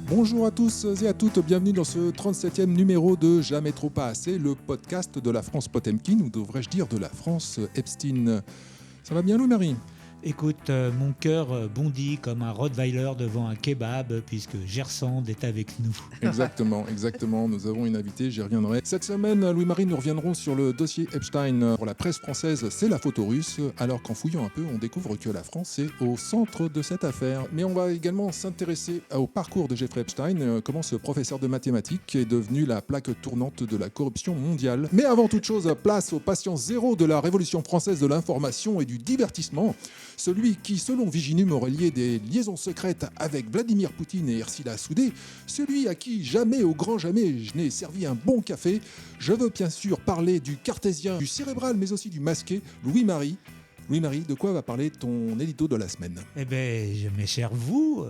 Bonjour à tous et à toutes, bienvenue dans ce 37e numéro de Jamais trop pas assez, le podcast de la France Potemkin, ou devrais-je dire de la France Epstein. Ça va bien Louis-Marie ? Écoute, mon cœur bondit comme un Rottweiler devant un kebab puisque Gersand est avec nous. Exactement. Nous avons une invitée, j'y reviendrai. Cette semaine, Louis-Marie, nous reviendrons sur le dossier Epstein. Pour la presse française, c'est la photo russe, alors qu'en fouillant un peu, on découvre que la France est au centre de cette affaire. Mais on va également s'intéresser au parcours de Jeffrey Epstein, comment ce professeur de mathématiques est devenu la plaque tournante de la corruption mondiale. Mais avant toute chose, place au patient zéro de la Révolution française de l'information et du divertissement. Celui qui, selon Viginum, aurait lié des liaisons secrètes avec Vladimir Poutine et Ursula Soudé, celui à qui jamais, au grand jamais, je n'ai servi un bon café. Je veux bien sûr parler du cartésien, du cérébral, mais aussi du masqué, Louis-Marie. Louis-Marie, de quoi va parler ton édito de la semaine ? Eh bien, mes chers vous,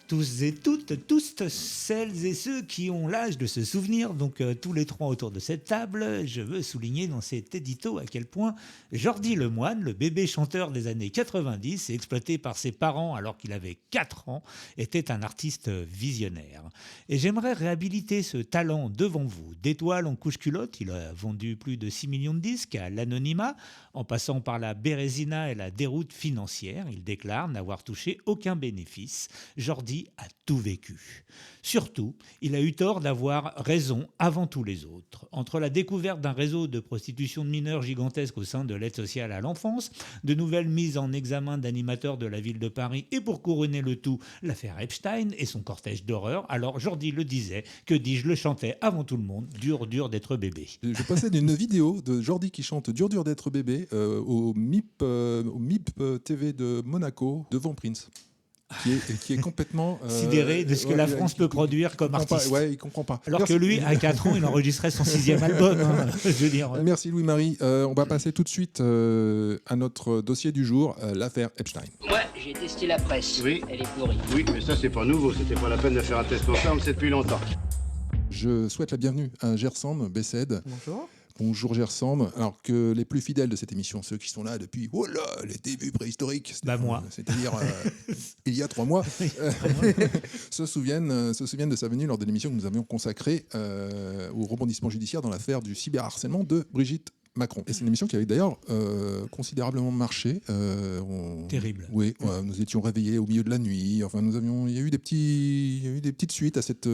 tous et toutes, tous celles et ceux qui ont l'âge de se souvenir, donc tous les trois autour de cette table, je veux souligner dans cet édito à quel point Jordi Lemoine, le bébé chanteur des années 90, exploité par ses parents alors qu'il avait 4 ans, était un artiste visionnaire. Et j'aimerais réhabiliter ce talent devant vous. D'étoile en couche-culotte, il a vendu plus de 6 millions de disques à l'anonymat, en passant par la bérésina et la déroute financière. Il déclare n'avoir touché aucun bénéfice. Jordi a tout vécu. Surtout, il a eu tort d'avoir raison avant tous les autres. Entre la découverte d'un réseau de prostitution de mineurs gigantesque au sein de l'aide sociale à l'enfance, de nouvelles mises en examen d'animateurs de la ville de Paris et pour couronner le tout, l'affaire Epstein et son cortège d'horreur, alors Jordi le disait, que dis-je, le chantait avant tout le monde, dur d'être bébé. Je possède une vidéo de Jordi qui chante dur d'être bébé au MIP TV de Monaco devant Prince. Qui est complètement sidéré de ce que la France peut produire comme artiste. Il comprend pas. Alors Merci. que lui, à 4 ans, il enregistrait son 6e album. Je veux dire. Merci Louis-Marie. On va passer tout de suite à notre dossier du jour, l'affaire Epstein. Moi, j'ai testé la presse. Oui. Elle est pourrie. Oui, mais ça, c'est pas nouveau. C'était pas la peine de faire un test pour ça, on le sait depuis longtemps. Je souhaite la bienvenue à Gersand Bessède. Bonjour. Bonjour Gersand. Alors que les plus fidèles de cette émission, ceux qui sont là depuis les débuts préhistoriques, moi. C'est-à-dire il y a 3 mois, se souviennent de sa venue lors de l'émission que nous avions consacrée au rebondissement judiciaire dans l'affaire du cyberharcèlement de Brigitte Macron. Et c'est une émission qui avait d'ailleurs considérablement marché. Terrible. Oui, nous étions réveillés au milieu de la nuit. Enfin, il y a eu des petites suites à cette.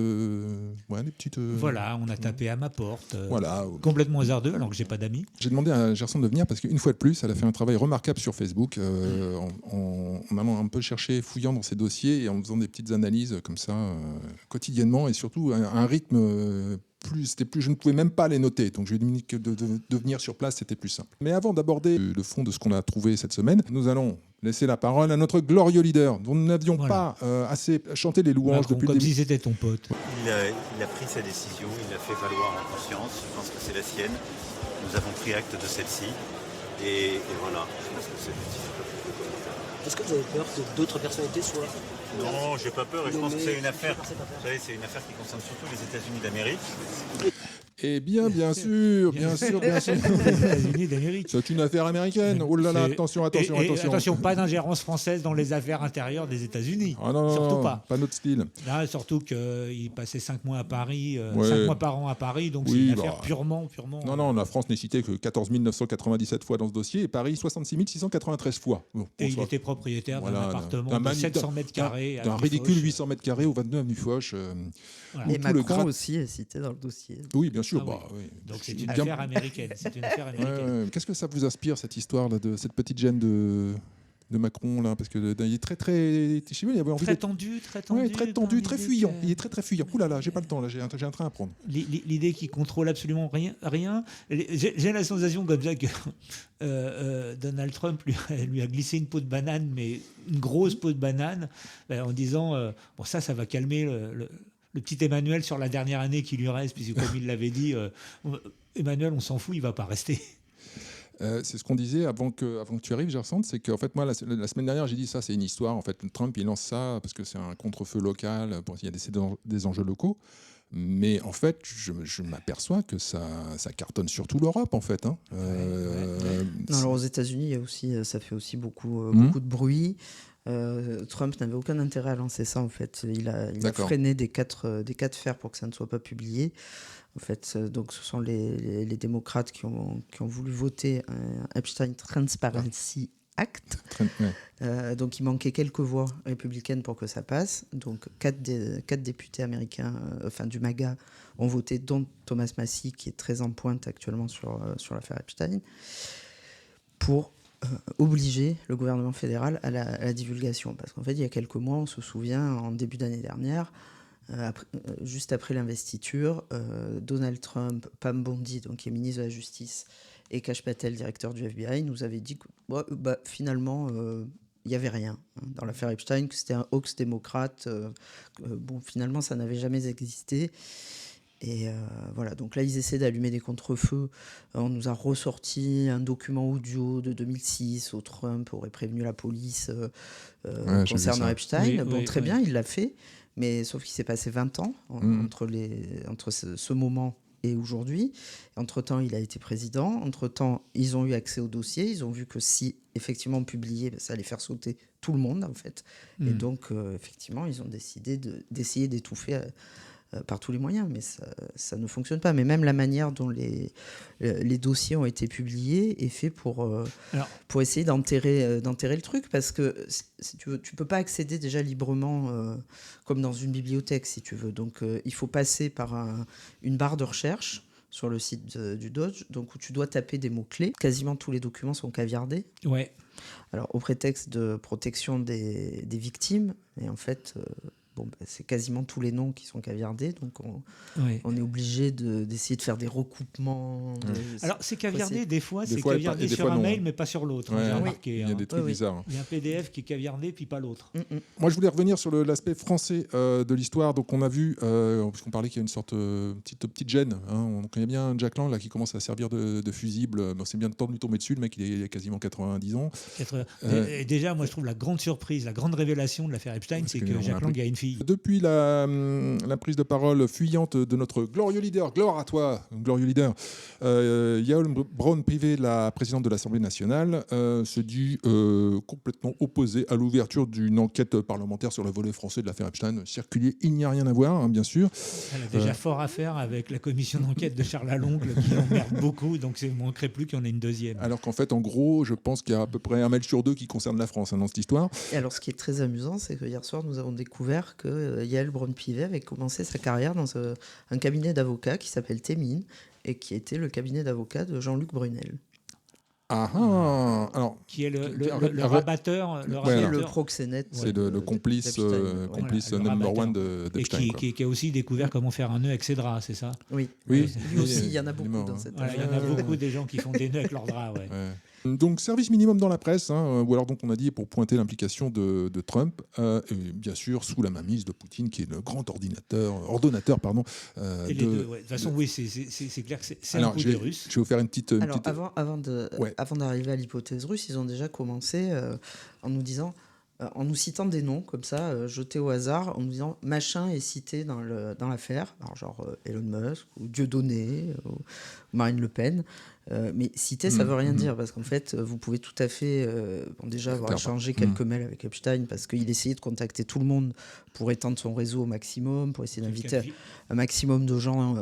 Voilà, on a tapé à ma porte. Voilà. Complètement hasardeux, alors que j'ai pas d'amis. J'ai demandé à Gersand de venir parce qu'une fois de plus, elle a fait un travail remarquable sur Facebook en allant un peu chercher, fouillant dans ses dossiers et en faisant des petites analyses comme ça quotidiennement et surtout un rythme. Je ne pouvais même pas les noter, donc je lui ai dit que de venir sur place, c'était plus simple. Mais avant d'aborder le fond de ce qu'on a trouvé cette semaine, nous allons laisser la parole à notre glorieux leader, dont nous n'avions pas assez chanté les louanges Macron, depuis comme le début. si c'était ton pote. Il a pris sa décision, il a fait valoir la conscience, je pense que c'est la sienne. Nous avons pris acte de celle-ci, et voilà, je pense que c'est petit. Est-ce que vous avez peur que d'autres personnalités soient... Non, j'ai pas peur, et je pense que c'est une affaire. Vous savez, c'est une affaire qui concerne surtout les États-Unis d'Amérique. Eh bien sûr. Les États-Unis d'Amérique. C'est une affaire américaine. Oh là là, attention. Attention, pas d'ingérence française dans les affaires intérieures des États-Unis. Ah non, surtout pas. Pas notre style. Là, surtout qu'il passait 5 mois à Paris, 5 mois par an à Paris, donc oui, c'est une affaire purement. Non, la France n'est citée que 14 997 fois dans ce dossier et Paris 66 693 fois. Bon, et il était propriétaire d'un appartement de 700 mètres carrés. D'un ridicule 800 mètres carrés au 29 avenue Foch. Voilà. Et Macron aussi est cité dans le dossier. Oui, bien sûr. Oui. Donc c'est une affaire américaine. Qu'est-ce que ça vous inspire, cette histoire là, de cette petite gêne de Macron là, parce que il est très il avait envie très tendu, très fuyant. Il est très fuyant. Ouh là là, j'ai pas le temps là, j'ai un train à prendre. L'idée qu'il contrôle absolument rien. J'ai la sensation comme ça que Donald Trump lui a glissé une peau de banane, mais une grosse peau de banane, en disant ça va calmer le petit Emmanuel sur la dernière année qui lui reste, puisque comme il l'avait dit, Emmanuel, on s'en fout, il va pas rester. C'est ce qu'on disait avant que tu arrives, Gersand, c'est qu'en fait, moi, la semaine dernière, j'ai dit ça, c'est une histoire. En fait, Trump, il lance ça parce que c'est un contre-feu local, il y a des enjeux locaux. Mais en fait, je m'aperçois que ça cartonne surtout l'Europe, en fait. Non, alors aux États-Unis, ça fait aussi beaucoup de bruit. Trump n'avait aucun intérêt à lancer ça, en fait. Il a D'accord. freiné des cas de fer pour que ça ne soit pas publié. En fait, donc ce sont les démocrates qui ont voulu voter un Epstein Transparency Act. Ouais. Donc il manquait quelques voix républicaines pour que ça passe. Donc quatre députés américains, du MAGA, ont voté, dont Thomas Massie, qui est très en pointe actuellement sur l'affaire Epstein, pour obliger le gouvernement fédéral à la divulgation. Parce qu'en fait, il y a quelques mois, on se souvient, en début d'année dernière, juste après l'investiture, Donald Trump, Pam Bondi, donc, qui est ministre de la Justice, et Kash Patel, directeur du FBI, nous avaient dit que finalement, il n'y avait rien dans l'affaire Epstein, que c'était un hoax démocrate. Finalement, ça n'avait jamais existé. Et voilà, donc là, ils essaient d'allumer des contre-feux. On nous a ressorti un document audio de 2006 où Trump aurait prévenu la police concernant Epstein. Oui, très bien, il l'a fait, mais sauf qu'il s'est passé 20 ans entre ce moment et aujourd'hui. Entre-temps, il a été président. Entre-temps, ils ont eu accès au dossier. Ils ont vu que si, effectivement, on publiait, ça allait faire sauter tout le monde, en fait. Et donc, effectivement, ils ont décidé d'essayer d'étouffer par tous les moyens, mais ça ne fonctionne pas. Mais même la manière dont les dossiers ont été publiés est fait pour essayer d'enterrer le truc, parce que si tu veux, tu peux pas accéder déjà librement comme dans une bibliothèque, si tu veux. Donc il faut passer par une barre de recherche sur le site du Dodge, donc où tu dois taper des mots-clés. Quasiment tous les documents sont caviardés. Ouais. Alors, au prétexte de protection des victimes, et en fait... c'est quasiment tous les noms qui sont caviardés, donc on est obligé d'essayer de faire des recoupements. Alors, c'est caviardé, des fois, c'est fois, caviardé sur un mail, mais pas sur l'autre. Ouais, j'ai oui. remarqué. Il y a des trucs bizarres. Il y a un PDF qui est caviardé, puis pas l'autre. Moi, je voulais revenir sur l'aspect français de l'histoire. Donc, on a vu, puisqu'on parlait qu'il y a une sorte petite gêne. On connaît bien Jack Lang, là, qui commence à servir de fusible. C'est bien le temps de lui tomber dessus. Le mec, il a quasiment 90 ans. Et déjà, moi, je trouve la grande surprise, la grande révélation de l'affaire Epstein, c'est que Jack Lang a une fille. Depuis la prise de parole fuyante de notre glorieux leader, gloire à toi, glorieux leader, Yael Braun-Pivet, la présidente de l'Assemblée nationale, se dit complètement opposée à l'ouverture d'une enquête parlementaire sur le volet français de l'affaire Epstein. Circulier, il n'y a rien à voir, bien sûr. Elle a déjà fort à faire avec la commission d'enquête de Charles Lalonde, qui emmerde beaucoup, donc il ne manquerait plus qu'il y en ait une deuxième. Alors qu'en fait, en gros, je pense qu'il y a à peu près un mail sur deux qui concerne la France dans cette histoire. Et alors, ce qui est très amusant, c'est que hier soir, nous avons découvert que Yael Braun-Pivet avait commencé sa carrière dans un cabinet d'avocats qui s'appelle Témine, et qui était le cabinet d'avocats de Jean-Luc Brunel. Alors, qui est le rabatteur, le proxénète. C'est le complice number one d'Epstein. Qui a aussi découvert comment faire un nœud avec ses draps, c'est ça ? Oui. Lui aussi, il y en a beaucoup dans cette affaire. Il y en a beaucoup des gens qui font des nœuds avec leurs draps. Ouais. Donc, service minimum dans la presse, ou alors donc on a dit pour pointer l'implication de Trump, et bien sûr sous la mainmise de Poutine, qui est le grand ordonnateur. De toute façon, oui, c'est clair que c'est un coup des Russes. Je vais vous faire une petite. Alors, avant d'arriver à l'hypothèse russe, ils ont déjà commencé en nous disant. En nous citant des noms comme ça, jetés au hasard, en nous disant machin est cité dans l'affaire, alors genre Elon Musk ou Dieudonné ou Marine Le Pen, mais citer ça veut rien dire, parce qu'en fait vous pouvez tout à fait déjà avoir échangé quelques mails avec Epstein, parce qu'il essayait de contacter tout le monde pour étendre son réseau au maximum, pour essayer d'inviter un maximum de gens.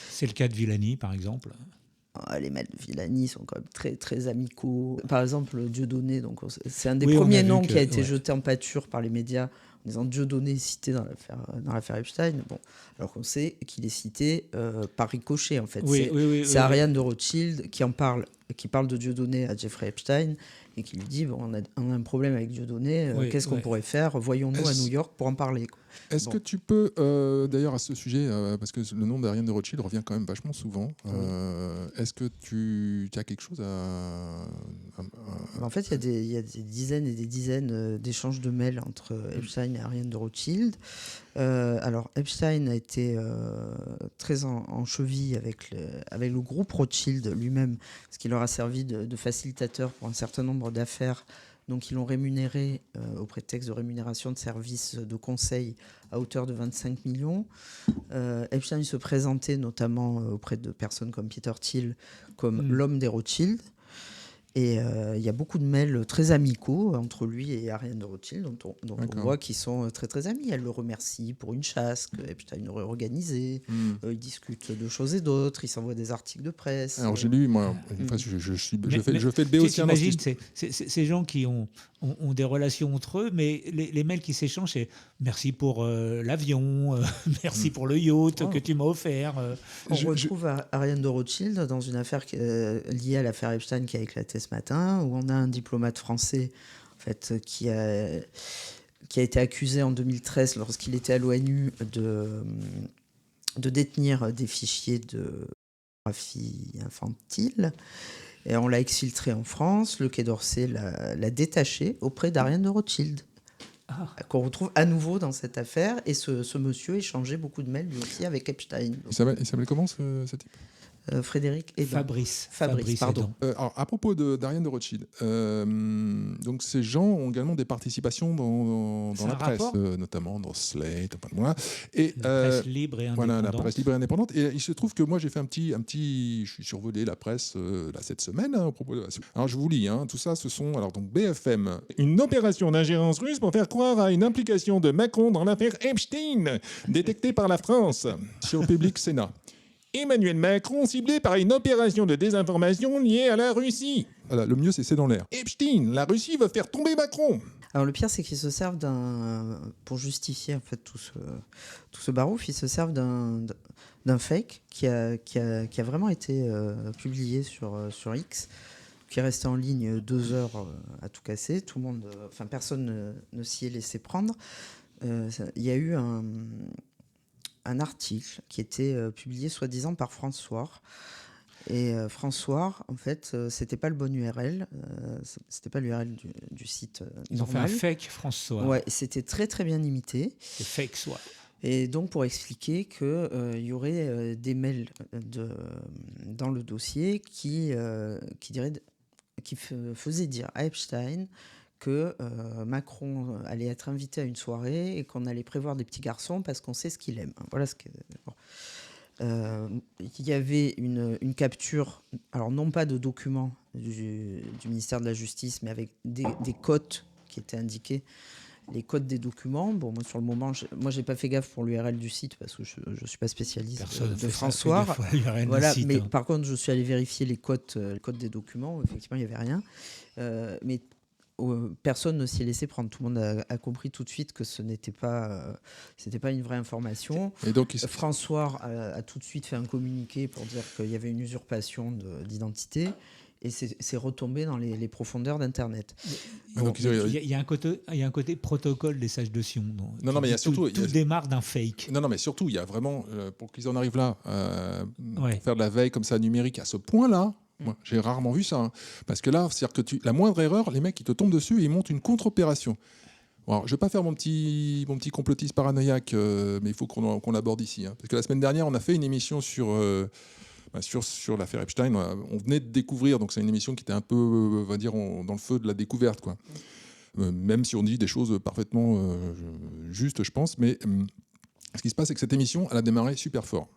C'est le cas de Villani par exemple. Les mails de Villani sont quand même très, très amicaux. Par exemple, Dieudonné, donc c'est un des Oui, premiers noms qui a été jeté en pâture par les médias, en disant Dieudonné est cité dans l'affaire Epstein. Bon, alors qu'on sait qu'il est cité par ricochet, en fait. C'est Ariane de Rothschild qui parle de Dieudonné à Jeffrey Epstein, et qui lui dit on a un problème avec Dieudonné, qu'est-ce qu'on pourrait faire ? Voyons-nous à New York pour en parler. Est-ce que tu peux, d'ailleurs à ce sujet, parce que le nom d'Ariane de Rothschild revient quand même vachement souvent, est-ce que tu as quelque chose à... En fait, il y a des dizaines et des dizaines d'échanges de mails entre Epstein et Ariane de Rothschild. Alors, Epstein a été très en cheville avec le groupe Rothschild lui-même, parce qu'il leur a servi de facilitateur pour un certain nombre d'affaires. Donc, ils l'ont rémunéré au prétexte de rémunération de services de conseil à hauteur de 25 millions. Epstein se présentait notamment auprès de personnes comme Peter Thiel comme l'homme des Rothschild. Et il y a beaucoup de mails très amicaux entre lui et Ariane de Rothschild, dont on D'accord. voit qu'ils sont très très amis. Elle le remercie pour une chasse que Epstein aurait organisée. Ils discutent de choses et d'autres. Ils s'envoient des articles de presse. Alors j'ai lu, moi, une fois, je fais le tu béotien dans ce t'imagines, qui- ces gens qui ont des relations entre eux, mais les mails qui s'échangent, c'est merci pour l'avion, merci pour le yacht que tu m'as offert. On retrouve Ariane de Rothschild dans une affaire liée à l'affaire Epstein qui a éclaté ce matin, où on a un diplomate français en fait, qui a été accusé en 2013, lorsqu'il était à l'ONU, de détenir des fichiers de pornographie infantile. Et on l'a exfiltré en France. Le Quai d'Orsay l'a détaché auprès d'Ariane de Rothschild, qu'on retrouve à nouveau dans cette affaire. Et ce monsieur échangeait beaucoup de mails lui aussi avec Epstein. Il s'appelle comment ce type? Frédéric et Fabrice, pardon. Edan. Alors, à propos d'Ariane de Rothschild, donc ces gens ont également des participations dans C'est la un presse, rapport notamment dans Slate, enfin, voilà. Et La presse libre et indépendante. voilà, la presse libre et indépendante. Et il se trouve que moi j'ai fait un petit, je suis survolé la presse là, cette semaine à propos de. Alors je vous lis, tout ça, ce sont alors donc BFM, une opération d'ingérence russe pour faire croire à une implication de Macron dans l'affaire Epstein, détectée par la France sur Public Sénat. Emmanuel Macron ciblé par une opération de désinformation liée à la Russie. Voilà, le mieux c'est dans l'air. Epstein, la Russie veut faire tomber Macron. Alors le pire, c'est qu'ils se servent pour justifier en fait tout ce barouf, ils se servent d'un fake qui a vraiment été publié sur X, qui est resté en ligne 2 heures à tout casser. Tout le monde, personne ne s'y est laissé prendre. Il y a eu un article qui était publié soi-disant par France Soir. Et France Soir, en fait, c'était pas le bon URL, c'était pas l'URL du site Ils ont fait normal. un fake François. Ouais, c'était très très bien imité. C'est fake Soir. Et donc pour expliquer qu'il y aurait des mails dans le dossier qui faisaient dire à Epstein que Macron allait être invité à une soirée et qu'on allait prévoir des petits garçons parce qu'on sait ce qu'il aime. Voilà ce que... Bon. Il y avait une capture, alors non pas de documents du ministère de la Justice, mais avec des codes qui étaient indiqués, les codes des documents. Bon, moi sur le moment, j'ai pas fait gaffe pour l'URL du site parce que je suis pas spécialiste de François. Voilà, mais par contre, je suis allé vérifier les codes des documents. Effectivement, il y avait rien. Mais personne ne s'y est laissé prendre. Tout le monde a compris tout de suite que c'était pas une vraie information. Et donc, François a tout de suite fait un communiqué pour dire qu'il y avait une usurpation d'identité. Et c'est retombé dans les profondeurs d'Internet. Il y a un côté protocole des sages de Sion. Non, mais il y a surtout... Tout démarre d'un fake. Non, mais surtout, il y a vraiment... pour qu'ils en arrivent là, pour faire de la veille comme ça numérique à ce point-là, moi, j'ai rarement vu ça. Parce que là, c'est-à-dire que la moindre erreur, les mecs, ils te tombent dessus et ils montent une contre-opération. Alors, je ne vais pas faire mon petit complotiste paranoïaque, mais il faut qu'on l'aborde ici. Parce que la semaine dernière, on a fait une émission sur l'affaire Epstein. On venait de découvrir, donc c'est une émission qui était un peu, on va dire, dans le feu de la découverte, quoi. Même si on dit des choses parfaitement justes, je pense. Mais ce qui se passe, c'est que cette émission, elle a démarré super fort.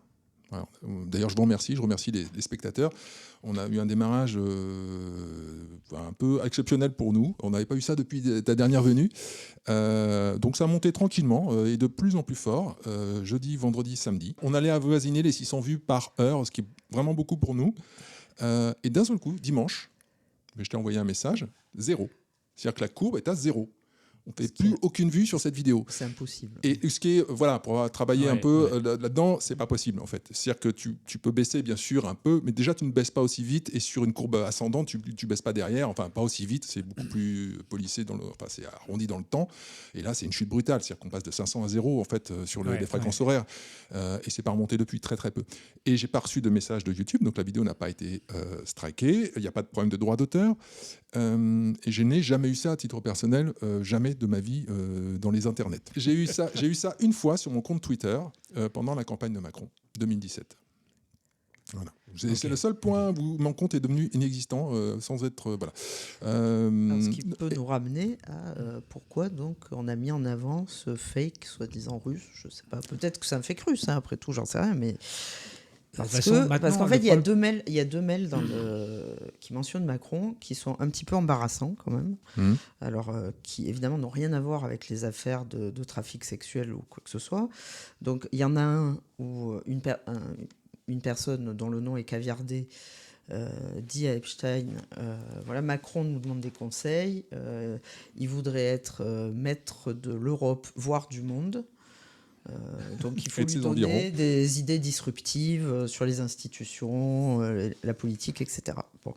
Alors, d'ailleurs, je remercie les spectateurs. On a eu un démarrage un peu exceptionnel pour nous. On n'avait pas eu ça depuis ta dernière venue. Donc ça a monté tranquillement et de plus en plus fort, jeudi, vendredi, samedi. On allait avoisiner les 600 vues par heure, ce qui est vraiment beaucoup pour nous. Et d'un seul coup, dimanche, je t'ai envoyé un message, 0. C'est-à-dire que la courbe est à 0. On ne fait plus aucune vue sur cette vidéo. C'est impossible. Et ce qui est, voilà, pour travailler un peu là-dedans, c'est pas possible en fait. C'est-à-dire que tu peux baisser bien sûr un peu, mais déjà tu ne baisses pas aussi vite et sur une courbe ascendante, tu baisses pas derrière, enfin pas aussi vite, c'est beaucoup plus polissé, c'est arrondi dans le temps. Et là, c'est une chute brutale, c'est-à-dire qu'on passe de 500 à 0 en fait sur les fréquences horaires. Et c'est pas remonté depuis très très peu. Et j'ai pas reçu de message de YouTube, donc la vidéo n'a pas été strikée, il n'y a pas de problème de droit d'auteur. Et je n'ai jamais eu ça à titre personnel, jamais de ma vie dans les internets. J'ai eu ça une fois sur mon compte Twitter pendant la campagne de Macron 2017. Voilà. C'est le seul point où mon compte est devenu inexistant sans être voilà. Alors, ce qui peut nous ramener à pourquoi donc on a mis en avant ce fake soi-disant russe. Je sais pas. Peut-être que c'est un fake russe. Après tout, j'en sais rien, mais Parce qu'en fait, il y a deux mails qui mentionnent Macron qui sont un petit peu embarrassants quand même. Alors, qui évidemment n'ont rien à voir avec les affaires de trafic sexuel ou quoi que ce soit. Donc, il y en a un où une personne dont le nom est caviardé dit à Epstein, voilà, Macron nous demande des conseils, il voudrait être maître de l'Europe, voire du monde. Donc il faut lui donner des idées disruptives sur les institutions, la politique, etc. Bon.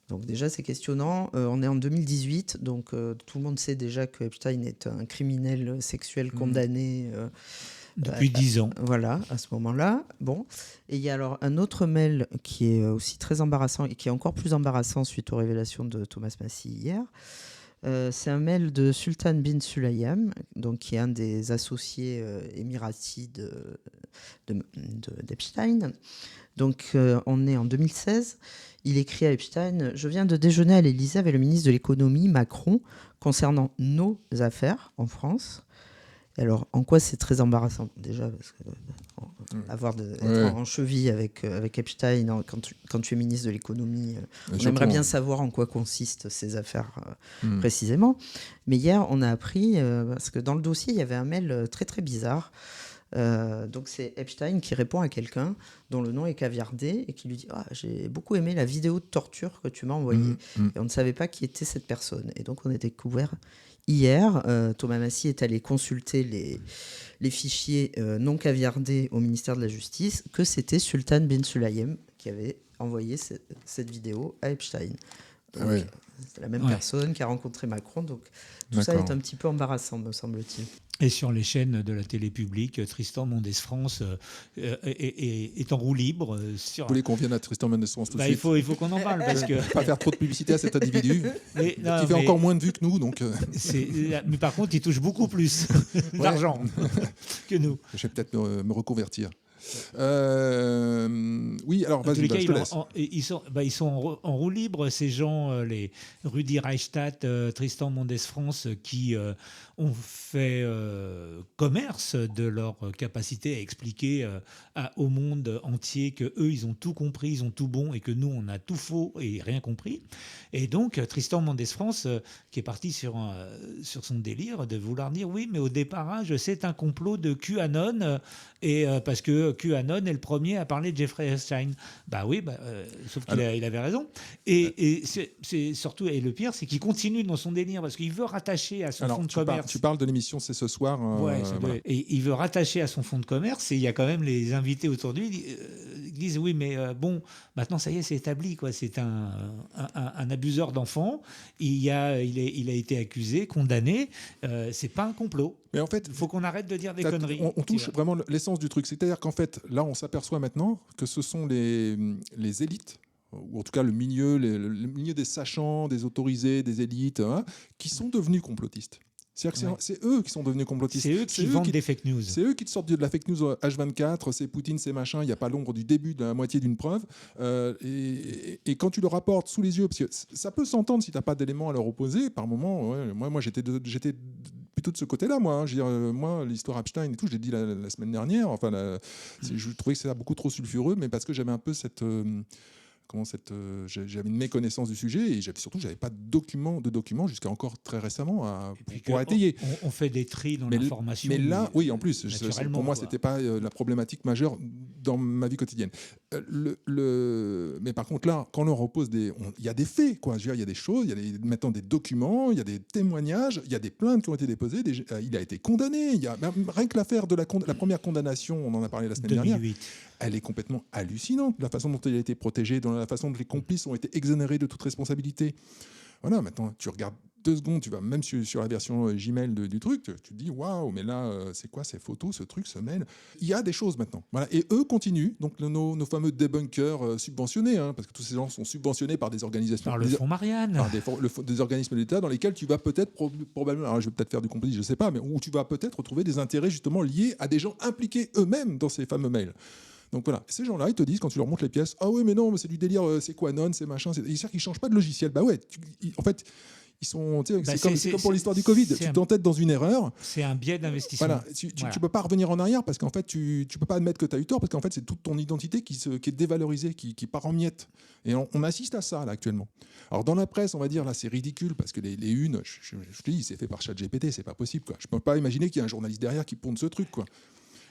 Donc déjà c'est questionnant. On est en 2018, donc tout le monde sait déjà que Epstein est un criminel sexuel condamné depuis 10 ans. Voilà, à ce moment-là. Bon. Et il y a alors un autre mail qui est aussi très embarrassant et qui est encore plus embarrassant suite aux révélations de Thomas Massie hier. C'est un mail de Sultan bin Sulayem, donc qui est un des associés émiratis d'Epstein. Donc on est en 2016. Il écrit à Epstein « Je viens de déjeuner à l'Élysée avec le ministre de l'économie, Macron, concernant nos affaires en France. » Alors, en quoi c'est très embarrassant déjà parce que être en cheville avec Epstein quand tu es ministre de l'économie, on aimerait bien savoir en quoi consistent ces affaires précisément. Mais hier, on a appris, parce que dans le dossier, il y avait un mail très très bizarre. Donc c'est Epstein qui répond à quelqu'un dont le nom est caviardé et qui lui dit « j'ai beaucoup aimé la vidéo de torture que tu m'as envoyée. Et on ne savait pas qui était cette personne. Et donc on a découvert hier, Thomas Massie est allé consulter les fichiers non caviardés au ministère de la Justice, que c'était Sultan bin Sulayem qui avait envoyé cette vidéo à Epstein. Donc, c'est la même personne qui a rencontré Macron. Donc tout ça est un petit peu embarrassant, me semble-t-il. Et sur les chaînes de la télé publique, Tristan Mendès France est en roue libre. Vous voulez qu'on vienne à Tristan Mendès France tout de suite? Il faut qu'on en parle. Parce que... Pas faire trop de publicité à cet individu qui fait encore moins de vues que nous. Donc mais par contre, il touche beaucoup plus d'argent que nous. Je vais peut-être me reconvertir. Oui, alors vas-y, je te laisse. Ils sont en roue libre, ces gens, les Rudi Reichstadt, Tristan Mendès France, qui ont fait commerce de leur capacité à expliquer au monde entier que eux, ils ont tout compris, ils ont tout bon, et que nous, on a tout faux et rien compris. Et donc, Tristan Mendès France, qui est parti sur son délire de vouloir dire oui, mais au départage, c'est un complot de QAnon, et parce que QAnon est le premier à parler de Jeffrey Epstein. Sauf qu'il avait raison. Et c'est surtout, et le pire, c'est qu'il continue dans son délire parce qu'il veut rattacher à son fonds de commerce. Tu parles de l'émission C'est ce soir. Voilà. Et il veut rattacher à son fonds de commerce. Et il y a quand même les invités autour de lui qui disent oui, mais maintenant ça y est, c'est établi, quoi. C'est un abuseur d'enfants. Il a été accusé, condamné. C'est pas un complot. Mais en fait, il faut qu'on arrête de dire des conneries. On touche vraiment l'essence du truc. C'est-à-dire qu'en fait, là, on s'aperçoit maintenant que ce sont les élites, ou en tout cas le milieu des sachants, des autorisés, des élites, qui sont devenus complotistes. C'est-à-dire que c'est eux qui sont devenus complotistes. C'est eux qui vendent des fake news. C'est eux qui te sortent de la fake news H24, c'est Poutine, c'est machin, il n'y a pas l'ombre du début de la moitié d'une preuve. Et quand tu le rapportes sous les yeux, parce que ça peut s'entendre si tu n'as pas d'éléments à leur opposer, par moment, moi j'étais plutôt de ce côté-là, moi. Je veux dire, moi, l'histoire Epstein et tout, je l'ai dit la semaine dernière, je trouvais que c'était beaucoup trop sulfureux, mais parce que j'avais un peu j'avais une méconnaissance du sujet et j'avais pas de documents jusqu'à encore très récemment pour étayer. On fait des tris dans l'information. Mais là, oui, en plus, pour moi, c'était pas la problématique majeure dans ma vie quotidienne. Mais par contre, là, quand on leur oppose il y a des faits, quoi. Je veux dire, il y a des choses, il y a maintenant des documents, il y a des témoignages, il y a des plaintes qui ont été déposées. Il a été condamné. Rien que l'affaire de la première condamnation, on en a parlé la semaine 2008. dernière. Elle est complètement hallucinante, la façon dont il a été protégé, la façon dont les complices ont été exonérés de toute responsabilité. Voilà, maintenant, tu regardes 2 secondes, tu vas même sur la version Gmail du truc, tu te dis waouh, mais là, c'est quoi ces photos, ce truc, ce mail? Il y a des choses maintenant. Voilà. Et eux continuent, donc nos fameux débunkers subventionnés, parce que tous ces gens sont subventionnés par des organisations. Par le Fonds Marianne. Par des organismes d'État dans lesquels tu vas peut-être, probablement, alors je vais peut-être faire du complice, je ne sais pas, mais où tu vas peut-être retrouver des intérêts justement liés à des gens impliqués eux-mêmes dans ces fameux mails. Donc voilà, ces gens-là, ils te disent quand tu leur montres les pièces, ah oui mais non, mais c'est du délire, c'est Quanon, c'est machin, c'est-à-dire qu'ils changent pas de logiciel. Bah ouais, en fait, ils sont, c'est comme pour l'histoire du Covid, tu t'entêtes dans une erreur. C'est un biais d'investissement. Voilà, tu peux pas revenir en arrière parce qu'en fait, tu peux pas admettre que tu as eu tort parce qu'en fait, c'est toute ton identité qui est dévalorisée, qui part en miettes. Et on assiste à ça, là, actuellement. Alors, dans la presse, on va dire, là, c'est ridicule parce que les unes, je te dis, c'est fait par ChatGPT, c'est pas possible, quoi. Je peux pas imaginer qu'il y ait un journaliste derrière qui ponde ce truc, quoi.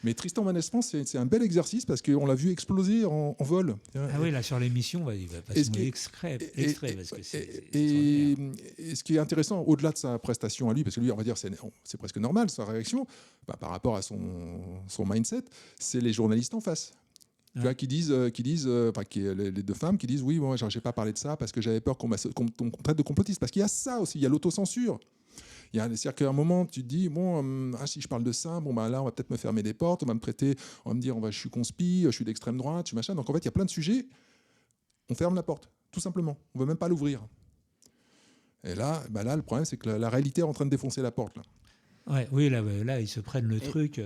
Mais Tristan Van Espen, c'est un bel exercice parce qu'on l'a vu exploser en vol. Ah oui, là sur l'émission, il va passer l'extrait parce que c'est et ce qui est intéressant, au-delà de sa prestation à lui, parce que lui, on va dire, c'est presque normal sa réaction, par rapport à son mindset, c'est les journalistes en face. Tu vois, qui disent, les deux femmes qui disent oui, moi, j'ai pas parlé de ça parce que j'avais peur qu'on me traite de complotiste. Parce qu'il y a ça aussi, il y a l'autocensure. C'est-à-dire qu'à un moment, tu te dis, bon, si je parle de ça, bon, là, on va peut-être me fermer des portes, on va me traiter, on va me dire, je suis conspi, je suis d'extrême droite, je suis machin. Donc en fait, il y a plein de sujets, on ferme la porte, tout simplement. On ne veut même pas l'ouvrir. Et là, le problème, c'est que la réalité est en train de défoncer la porte. Là. Ouais, oui, là, ils se prennent le truc.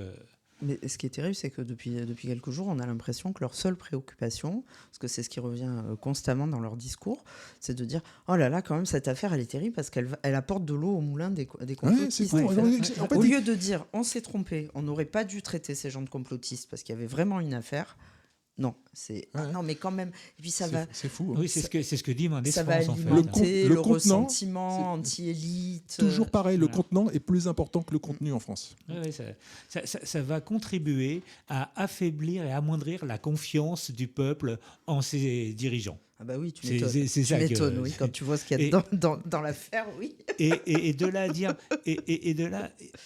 Mais ce qui est terrible, c'est que depuis quelques jours, on a l'impression que leur seule préoccupation, parce que c'est ce qui revient constamment dans leur discours, c'est de dire « Oh là là, quand même, cette affaire, elle est terrible parce qu'elle apporte de l'eau au moulin des complotistes. Ouais, Au lieu de dire « On s'est trompé, on n'aurait pas dû traiter ces gens de complotistes parce qu'il y avait vraiment une affaire », non, non, mais quand même. Et puis ça va. C'est fou. Hein. Oui, c'est ce que dit Mendes Ça va France, alimenter le ressentiment anti-élite. Toujours pareil, le contenant est plus important que le contenu en France. Oui, ça va contribuer à affaiblir et amoindrir la confiance du peuple en ses dirigeants. Ah bah oui, tu m'étonnes. C'est ça m'étonnes, oui, quand tu vois ce qu'il y a dans l'affaire, oui. Et de là à dire, et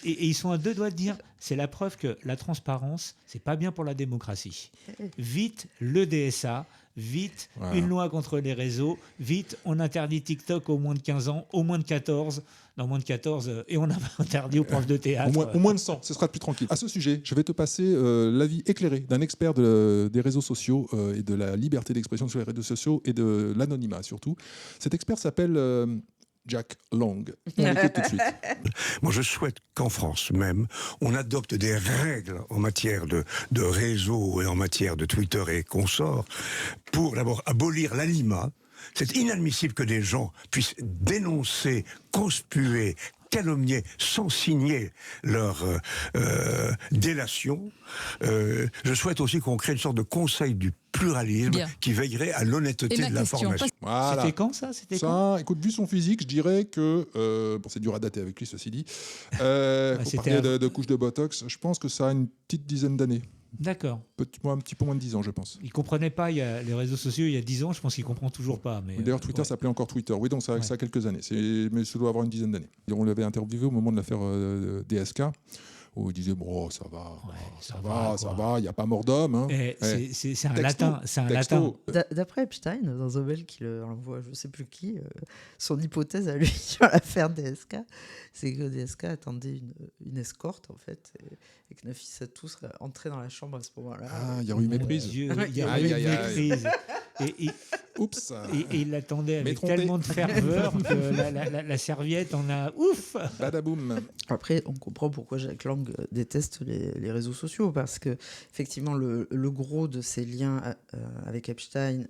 ils sont à deux doigts de dire, c'est la preuve que la transparence, c'est pas bien pour la démocratie. Vite le DSA, vite une loi contre les réseaux, vite on interdit TikTok aux moins de 15 ans, aux moins de 14, non moins de 14, et on a interdit aux profs de théâtre. Au moins de 100, ce sera plus tranquille. À ce sujet, je vais te passer l'avis éclairé d'un expert des réseaux sociaux et de la liberté d'expression sur les réseaux sociaux et de l'anonymat surtout. Cet expert s'appelle Jack Lang. On l'écoute tout de suite. Moi, je souhaite qu'en France même, on adopte des règles en matière de réseau et en matière de Twitter et consorts pour d'abord abolir l'anonymat. C'est inadmissible que des gens puissent dénoncer, conspuer, calomnier sans signer leur délation. Je souhaite aussi qu'on crée une sorte de conseil du pluralisme qui veillerait à l'honnêteté de l'information. Voilà. C'était quand ça Écoute, vu son physique, je dirais que... c'est dur à dater avec lui, ceci dit. Pour parler de couches de Botox, je pense que ça a une petite dizaine d'années. D'accord. Un petit peu moins de 10 ans, je pense. Il ne comprenait pas les réseaux sociaux il y a 10 ans, je pense qu'il ne comprend toujours pas. Mais d'ailleurs, Twitter s'appelait encore Twitter. Oui, donc ça a quelques années. Mais ça doit avoir une dizaine d'années. On l'avait interviewé au moment de l'affaire DSK, où il disait ça va, il n'y a pas mort d'homme. Hein. C'est un latin. D'après Epstein, dans un mail qu'il envoie, je ne sais plus qui, son hypothèse à lui sur l'affaire DSK, c'est que DSK attendait une escorte, en fait, et que Nafissatou serait entré dans la chambre à ce moment-là. Ah, il y a eu méprise. Il y a eu méprise. Oups. Et il l'attendait avec tellement de ferveur que la serviette en a ouf. Badaboum. Après, on comprend pourquoi Jack Lang déteste les réseaux sociaux, parce que effectivement le gros de ses liens avec Epstein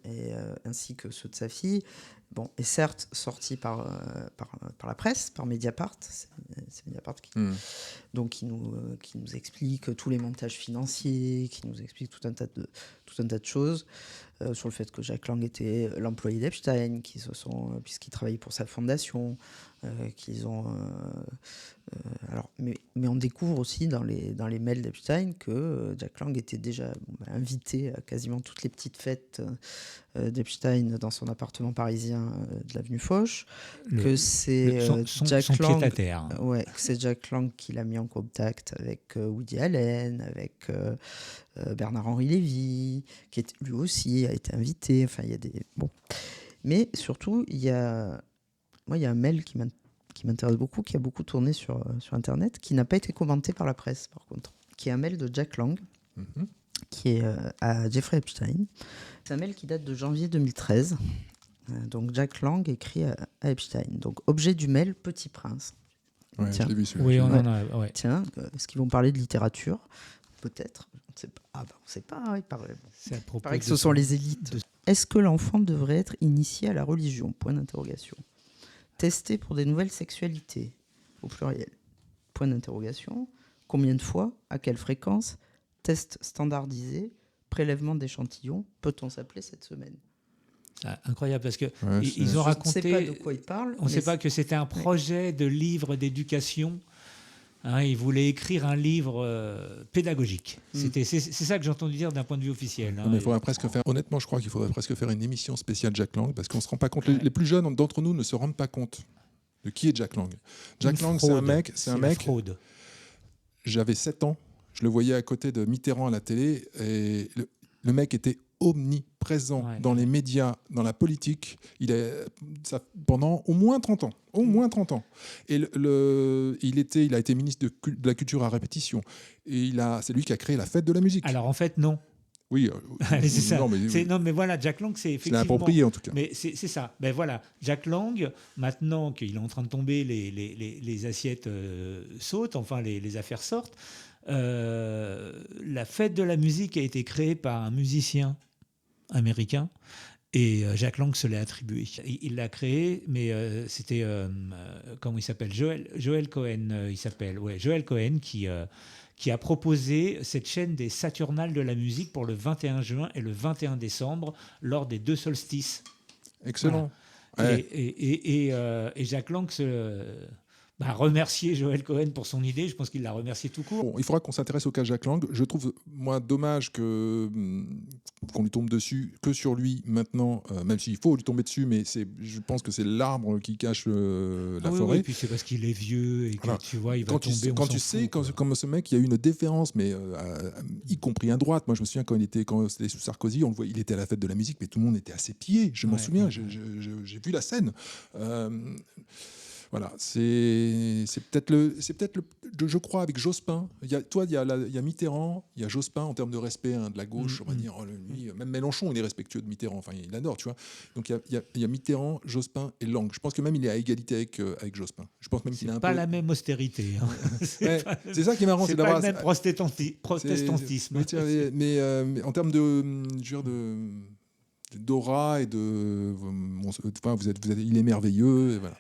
ainsi que ceux de sa fille est certes sorti par la presse, par Mediapart. C'est Mediapart qui nous explique tous les montages financiers, qui nous explique tout un tas de choses sur le fait que Jack Lang était l'employé d'Epstein, puisqu'il travaillait pour sa fondation, qu'ils ont... mais on découvre aussi dans les mails d'Epstein que Jack Lang était déjà invité à quasiment toutes les petites fêtes d'Epstein dans son appartement parisien de l'avenue Foch, que c'est Jack Lang, que c'est Jack Lang qui l'a mis en contact avec Woody Allen, avec Bernard-Henri Lévy, qui lui aussi a été invité. Enfin, il y a des mais surtout il y a un mail qui m'intéresse beaucoup, qui a beaucoup tourné sur Internet, qui n'a pas été commenté par la presse, par contre, qui est un mail de Jack Lang, qui est à Jeffrey Epstein. C'est un mail qui date de janvier 2013. Donc Jack Lang écrit à Epstein. Donc objet du mail, Petit Prince. Ouais, je l'ai vu celui-là. Oui, on en a. Ouais. Tiens, est-ce qu'ils vont parler de littérature ? peut-être. On ne sait pas. Ah ben, on ne sait pas. Il paraît, C'est à il propos paraît que de ce sont son- les élites. Est-ce que l'enfant devrait être initié à la religion ? Point d'interrogation. Testé pour des nouvelles sexualités, au pluriel. Point d'interrogation. Combien de fois ? À quelle fréquence ? Test standardisé. Prélèvement d'échantillons. Peut-on s'appeler cette semaine ? Ah, incroyable, parce que Ouais, ils ont Je ne sais pas raconté. de quoi il parle. On ne mais sait pas que c'était un projet de livre d'éducation. Hein, ils voulaient écrire un livre pédagogique. C'est ça que j'ai entendu dire d'un point de vue officiel. Hein. Non, mais il faudrait presque faire. Honnêtement, je crois qu'il faudrait presque faire une émission spéciale Jack Lang parce qu'on se rend pas compte. Les plus jeunes d'entre nous ne se rendent pas compte de qui est Jack Lang. Jack Une Lang, c'est un fraude. mec. C'est la fraude. J'avais 7 ans. Je le voyais à côté de Mitterrand à la télé et le mec était omniprésent dans les médias, dans la politique. Il est pendant au moins 30 ans. Au moins 30 ans. Et il a été ministre de la Culture à répétition. Et c'est lui qui a créé la fête de la musique. Alors en fait, non. Oui, c'est ça. non, Mais voilà, Jack Lang, c'est effectivement. C'est approprié en tout cas. Mais c'est ça. Ben voilà, Jack Lang, maintenant qu'il est en train de tomber, les assiettes sautent, enfin les affaires sortent. La fête de la musique a été créée par un musicien américain et Jack Lang se l'a attribué. Il l'a créé, mais c'était comment il s'appelle, Joel Cohen. Il s'appelle Joel Cohen qui a proposé cette chaîne des Saturnales de la musique pour le 21 juin et le 21 décembre lors des 2 solstices. Excellent. Voilà. Ouais. Et Jack Lang remercier Joel Cohen pour son idée. Je pense qu'il l'a remercié tout court. Bon, il faudra qu'on s'intéresse au cas Jack Lang. Je trouve, moi, dommage qu'on lui tombe dessus que sur lui maintenant, même s'il faut lui tomber dessus, mais je pense que c'est l'arbre qui cache la forêt. Oui, et puis c'est parce qu'il est vieux et que Voilà. tu vois, il va Quand tomber. tu sais, comme ce mec, il y a eu une déférence, mais y compris à droite. Moi, je me souviens quand c'était sous Sarkozy, on le voyait, il était à la fête de la musique, mais tout le monde était à ses pieds. Je m'en souviens, j'ai vu la scène. Voilà, c'est peut-être je crois, avec Jospin. Il y a Mitterrand, il y a Jospin en termes de respect de la gauche, on va dire. Lui, même Mélenchon, il est respectueux de Mitterrand. Enfin, il adore, tu vois. Donc il y a Mitterrand, Jospin et Lang. Je pense que même il est à égalité avec Jospin. Je pense même qu'il a un pas peu. la même austérité. Hein. C'est ça qui est marrant, c'est d'avoir. pas le même protestantisme. Mais en termes d'aura et il est merveilleux. Et voilà.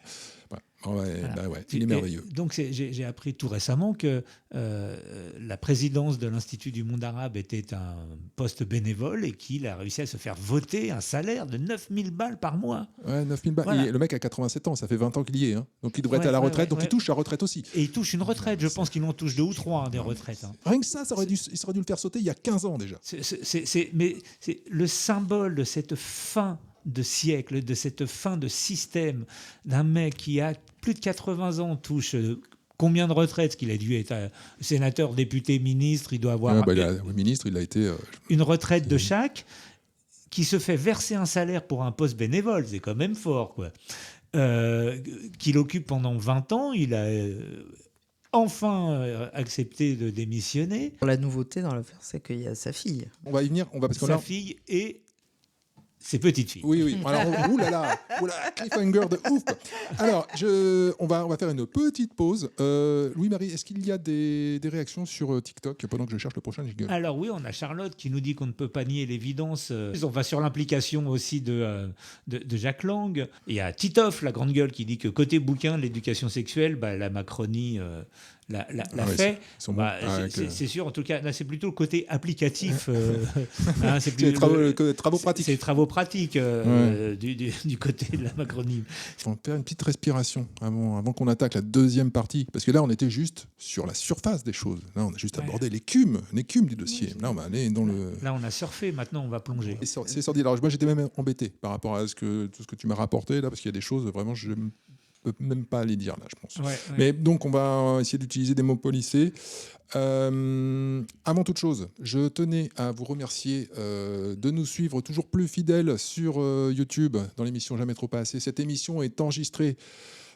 Il est merveilleux. Donc j'ai appris tout récemment que la présidence de l'Institut du monde arabe était un poste bénévole et qu'il a réussi à se faire voter un salaire de 9000 balles par mois. Ouais, 9000 balles. Voilà. Et le mec a 87 ans, ça fait 20 ans qu'il y est. Hein. Donc il devrait être à la retraite, donc il touche la retraite aussi. Et il touche une retraite, je pense qu'il en touche 2 ou 3 des retraites. Hein. Rien que ça, il aurait dû le faire sauter il y a 15 ans déjà. Mais c'est le symbole de cette fin de siècle, de cette fin de système, d'un mec qui a plus de 80 ans, touche combien de retraites, qu'il a dû être sénateur, député, ministre, il doit avoir ministre, il a été une retraite de chaque, qui se fait verser un salaire pour un poste bénévole, c'est quand même fort, quoi. Qu'il occupe pendant 20 ans, il a enfin accepté de démissionner. La nouveauté dans l'affaire, c'est qu'il y a sa fille. On va y venir, parce que sa fille et ses petites filles. Oui. Alors, oulala, cliffhanger de ouf. Alors, on va faire une petite pause. Louis-Marie, est-ce qu'il y a des réactions sur TikTok pendant que je cherche le prochain jingle ? Alors oui, on a Charlotte qui nous dit qu'on ne peut pas nier l'évidence. On va sur l'implication aussi de Jack Lang. Il y a Titoff, la grande gueule, qui dit que côté bouquin, l'éducation sexuelle, la Macronie l'a fait. C'est sûr, en tout cas, là, c'est plutôt le côté applicatif. C'est plus les travaux pratiques. C'est les travaux pratiques du côté de la Macronie. On va faire une petite respiration avant qu'on attaque la deuxième partie. Parce que là, on était juste sur la surface des choses. Là, on a juste abordé l'écume du dossier. Là, on va aller dans le... Là, on a surfé, maintenant, on va plonger. C'est sorti. Alors, moi, j'étais même embêté par rapport à tout ce que tu m'as rapporté, là, parce qu'il y a des choses, vraiment, je ne peux même pas les dire, là, je pense. Mais donc, on va essayer d'utiliser des mots polissés. Avant toute chose, je tenais à vous remercier de nous suivre toujours plus fidèles sur YouTube dans l'émission Jamais trop pas assez. Cette émission est enregistrée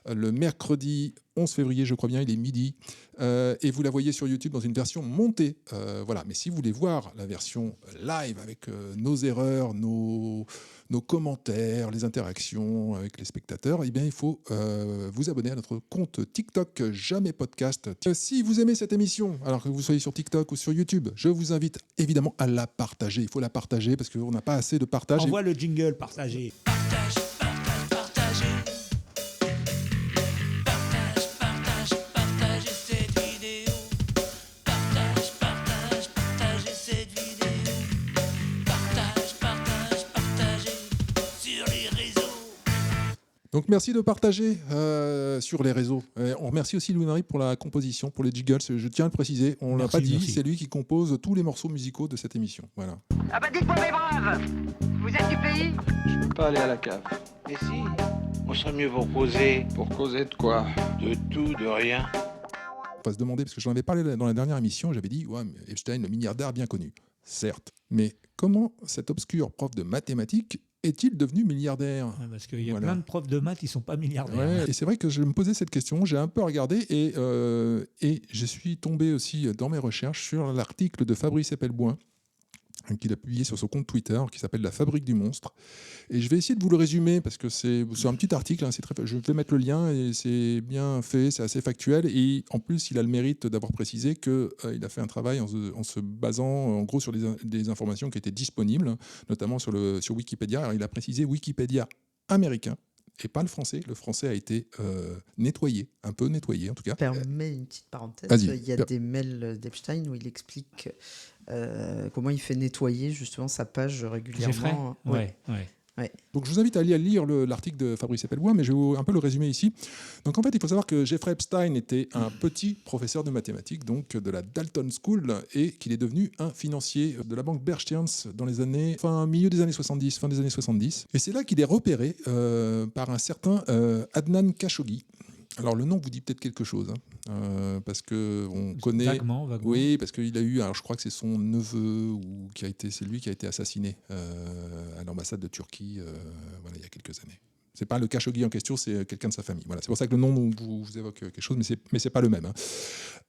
le mercredi 11 février, je crois bien, il est midi. Et vous la voyez sur YouTube dans une version montée. Voilà. Mais si vous voulez voir la version live avec nos erreurs, nos commentaires, les interactions avec les spectateurs, eh bien, il faut vous abonner à notre compte TikTok Jamais Podcast. Si vous aimez cette émission, alors que vous soyez sur TikTok ou sur YouTube, je vous invite évidemment à la partager. Il faut la partager parce qu'on n'a pas assez de partage. Envoie le jingle, partagez. Donc merci de partager sur les réseaux. Et on remercie aussi Louis-Marie pour la composition, pour les jingles. Je tiens à le préciser, on ne l'a pas dit, c'est lui qui compose tous les morceaux musicaux de cette émission. Voilà. Ah bah dites-moi mes braves, vous êtes du pays? Je peux pas aller à la cave. Mais si, on serait mieux pour causer. Pour causer de quoi? De tout, de rien. On va se demander, parce que j'en avais parlé dans la dernière émission, j'avais dit, ouais, mais Epstein, le milliardaire bien connu. Certes. Mais comment cet obscur prof de mathématiques est-il devenu milliardaire? Parce qu'il y a plein de profs de maths qui ne sont pas milliardaires. Ouais, et c'est vrai que je me posais cette question, j'ai un peu regardé et je suis tombé aussi dans mes recherches sur l'article de Fabrice Epelboin qu'il a publié sur son compte Twitter qui s'appelle La Fabrique du Monstre. Et je vais essayer de vous le résumer parce que c'est un petit article, hein, je vais mettre le lien et c'est bien fait, c'est assez factuel. Et en plus, il a le mérite d'avoir précisé qu'il a fait un travail en se basant en gros sur des informations qui étaient disponibles, notamment sur Wikipédia. Alors, il a précisé Wikipédia américain et pas le français. Le français a été nettoyé, un peu nettoyé en tout cas. Permets une petite parenthèse. Vas-y. Il y a des mails d'Epstein où il explique comment il fait nettoyer justement sa page régulièrement. Ouais. Donc je vous invite à aller lire l'article de Fabrice Epelboin, mais je vais un peu le résumer ici. Donc en fait, il faut savoir que Jeffrey Epstein était un petit professeur de mathématiques, donc de la Dalton School, et qu'il est devenu un financier de la banque Bear Stearns dans les années, milieu des années 70, fin des années 70. Et c'est là qu'il est repéré par un certain Adnan Khashoggi. Alors le nom vous dit peut-être quelque chose, hein, parce que on connaît. Vaguement. Oui, parce qu'il a eu. Alors je crois que c'est son neveu c'est lui qui a été assassiné à l'ambassade de Turquie, il y a quelques années. C'est pas le Khashoggi en question, c'est quelqu'un de sa famille. Voilà, c'est pour ça que le nom vous évoque quelque chose, mais c'est pas le même. Hein.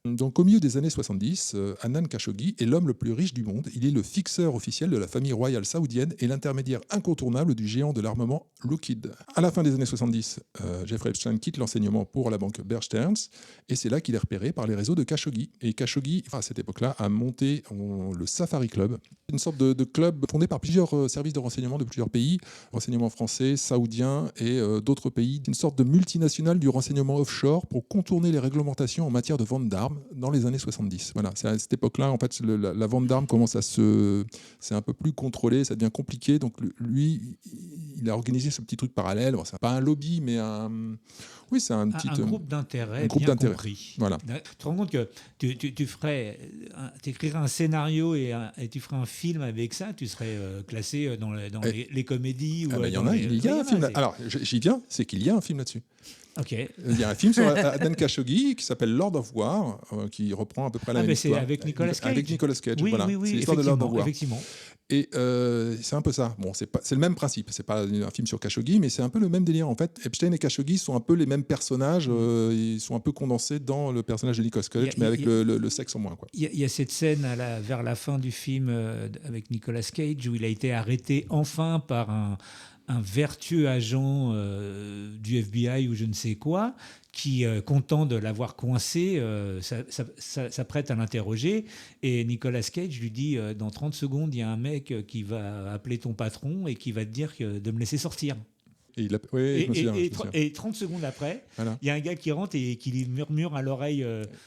Donc, au milieu des années 70, Adnan Khashoggi est l'homme le plus riche du monde. Il est le fixeur officiel de la famille royale saoudienne et l'intermédiaire incontournable du géant de l'armement Lockheed. À la fin des années 70, Jeffrey Epstein quitte l'enseignement pour la banque Bear Stearns et c'est là qu'il est repéré par les réseaux de Khashoggi. Et Khashoggi, à cette époque-là, a monté le Safari Club, une sorte de club fondé par plusieurs services de renseignement de plusieurs pays, renseignement français, saoudien et d'autres pays, une sorte de multinationale du renseignement offshore pour contourner les réglementations en matière de vente d'armes dans les années 70. Voilà, c'est à cette époque-là, en fait, la vente d'armes commence c'est un peu plus contrôlé, ça devient compliqué. Donc lui, il a organisé ce petit truc parallèle. Bon, c'est pas un lobby, mais c'est un petit groupe d'intérêt bien compris. Voilà. Tu te rends compte que tu écrirais un scénario et tu ferais un film avec ça, tu serais classé dans les comédies. Il y en a, il y a un film. Alors, j'y viens, c'est qu'il y a un film là-dessus. Ok. Il y a un film sur Adnan Khashoggi qui s'appelle Lord of War, qui reprend à peu près la même histoire. C'est avec Nicolas Cage. Avec Nicolas Cage, oui, voilà. Oui, c'est l'histoire de Lord of War. Effectivement. Et c'est un peu ça. Bon, c'est le même principe. C'est pas un film sur Khashoggi, mais c'est un peu le même délire. En fait, Epstein et Khashoggi sont un peu les mêmes personnages. Ils sont un peu condensés dans le personnage de Nicolas Cage, mais avec le sexe en moins. Il y a cette scène vers la fin du film avec Nicolas Cage où il a été arrêté enfin par un vertueux agent du FBI ou je ne sais quoi, qui, content de l'avoir coincé, s'apprête à l'interroger. Et Nicolas Cage lui dit dans 30 secondes, il y a un mec qui va appeler ton patron et qui va te dire de me laisser sortir. Et 30 secondes après, voilà. Il y a un gars qui rentre et qui lui murmure à l'oreille.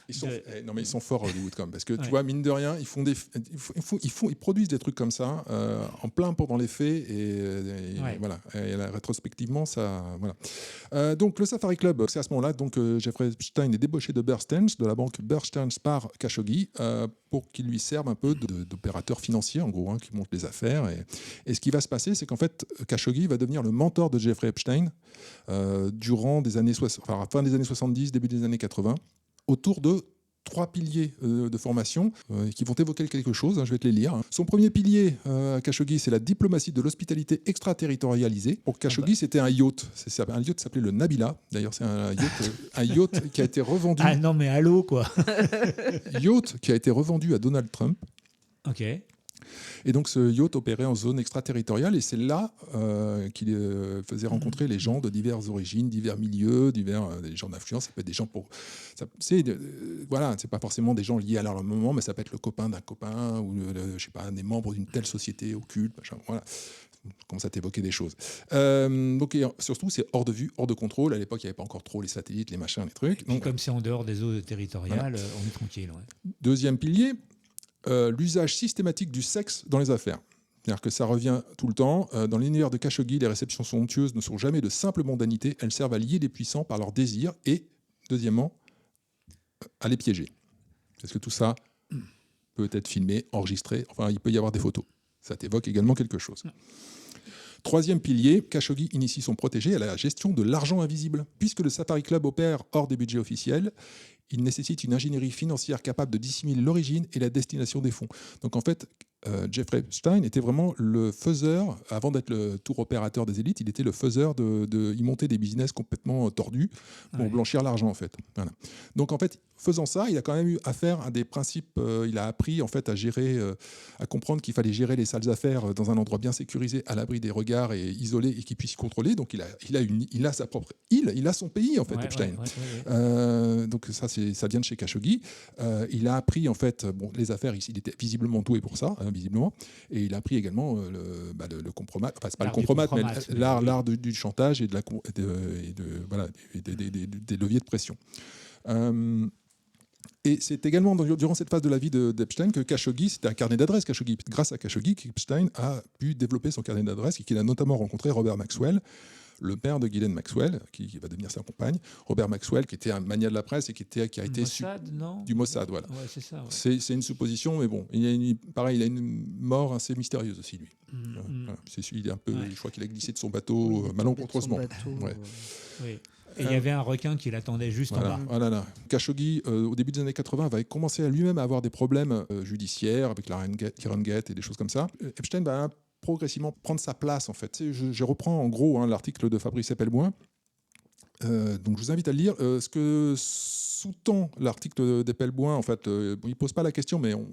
Ils sont forts à Hollywood quand même, parce que tu vois, mine de rien, ils produisent des trucs comme ça en plein pendant les faits voilà. Et rétrospectivement, ça, voilà. Donc le Safari Club, c'est à ce moment-là. Donc Jeffrey Epstein est débauché de Bear Stearns, de la banque Bear Stearns par Khashoggi, pour qu'il lui serve un peu d'opérateur financier, en gros, qui monte les affaires. Et ce qui va se passer, c'est qu'en fait, Khashoggi va devenir le mentor de Jeffrey Epstein durant fin des années 70, début des années 80, autour de 3 piliers de formation qui vont évoquer quelque chose, hein, je vais te les lire. Son premier pilier à Khashoggi, c'est la diplomatie de l'hospitalité extraterritorialisée. Pour Khashoggi, c'était un yacht. Un yacht qui s'appelait le Nabila. D'ailleurs, c'est un yacht qui a été revendu. Ah non, mais allô, quoi. Yacht qui a été revendu à Donald Trump. Ok. Et donc ce yacht opérait en zone extraterritoriale et c'est là qu'il faisait rencontrer les gens de diverses origines, divers milieux, des gens d'influence. Ça peut être des gens voilà, c'est pas forcément des gens liés à l'armement, mais ça peut être le copain d'un copain ou je sais pas, des membres d'une telle société occulte. Machin, voilà. Je commence à t'évoquer des choses. Donc surtout, c'est hors de vue, hors de contrôle. À l'époque, il n'y avait pas encore trop les satellites, les machins, les trucs. Donc, comme c'est en dehors des eaux territoriales, voilà. On est tranquille. Ouais. Deuxième pilier. L'usage systématique du sexe dans les affaires. C'est-à-dire que ça revient tout le temps. Dans l'univers de Khashoggi, les réceptions somptueuses ne sont jamais de simple mondanité. Elles servent à lier les puissants par leurs désirs et, deuxièmement, à les piéger. Parce que tout ça peut être filmé, enregistré. Enfin, il peut y avoir des photos. Ça t'évoque également quelque chose. Troisième pilier, Khashoggi initie son protégé à la gestion de l'argent invisible. Puisque le Safari Club opère hors des budgets officiels, il nécessite une ingénierie financière capable de dissimuler l'origine et la destination des fonds. Donc en fait, Jeffrey Epstein était vraiment le faiseur, avant d'être le tour opérateur des élites, il était le faiseur il montait des business complètement tordus pour blanchir l'argent en fait. Voilà. Donc en fait, faisant ça, il a quand même eu affaire à des principes, il a appris en fait à gérer, à comprendre qu'il fallait gérer les sales affaires dans un endroit bien sécurisé, à l'abri des regards et isolé et qu'il puisse contrôler. Donc il a sa propre île, il a son pays en fait, Epstein. Donc ça vient de chez Khashoggi. Il a appris en fait, les affaires, il était visiblement doué pour ça. Visiblement, et il a appris également le compromat, enfin c'est pas le compromat, mais l'art du chantage et des leviers de pression. Et c'est également durant cette phase de la vie d'Epstein que Khashoggi, c'était un carnet d'adresses. Grâce à Khashoggi, Epstein a pu développer son carnet d'adresses et qu'il a notamment rencontré Robert Maxwell, le père de Ghislaine Maxwell, qui va devenir sa compagne. Robert Maxwell, qui était un mania de la presse et qui a été du Mossad. Voilà. Ouais, c'est ça, ouais. C'est une supposition, mais bon, il a une mort assez mystérieuse aussi, lui. Voilà. Il est un peu, je crois qu'il a glissé de son bateau malencontreusement. Oui. Et il y avait un requin qui l'attendait juste en bas. Voilà. Khashoggi, au début des années 80, va commencer à lui-même à avoir des problèmes judiciaires avec l'Iran Gate et des choses comme ça. Epstein va progressivement prendre sa place en fait. Je reprends en gros l'article de Fabrice Epelboin. Donc je vous invite à le lire. Ce que sous-tend l'article d'Epelboin, en fait, il pose pas la question, mais on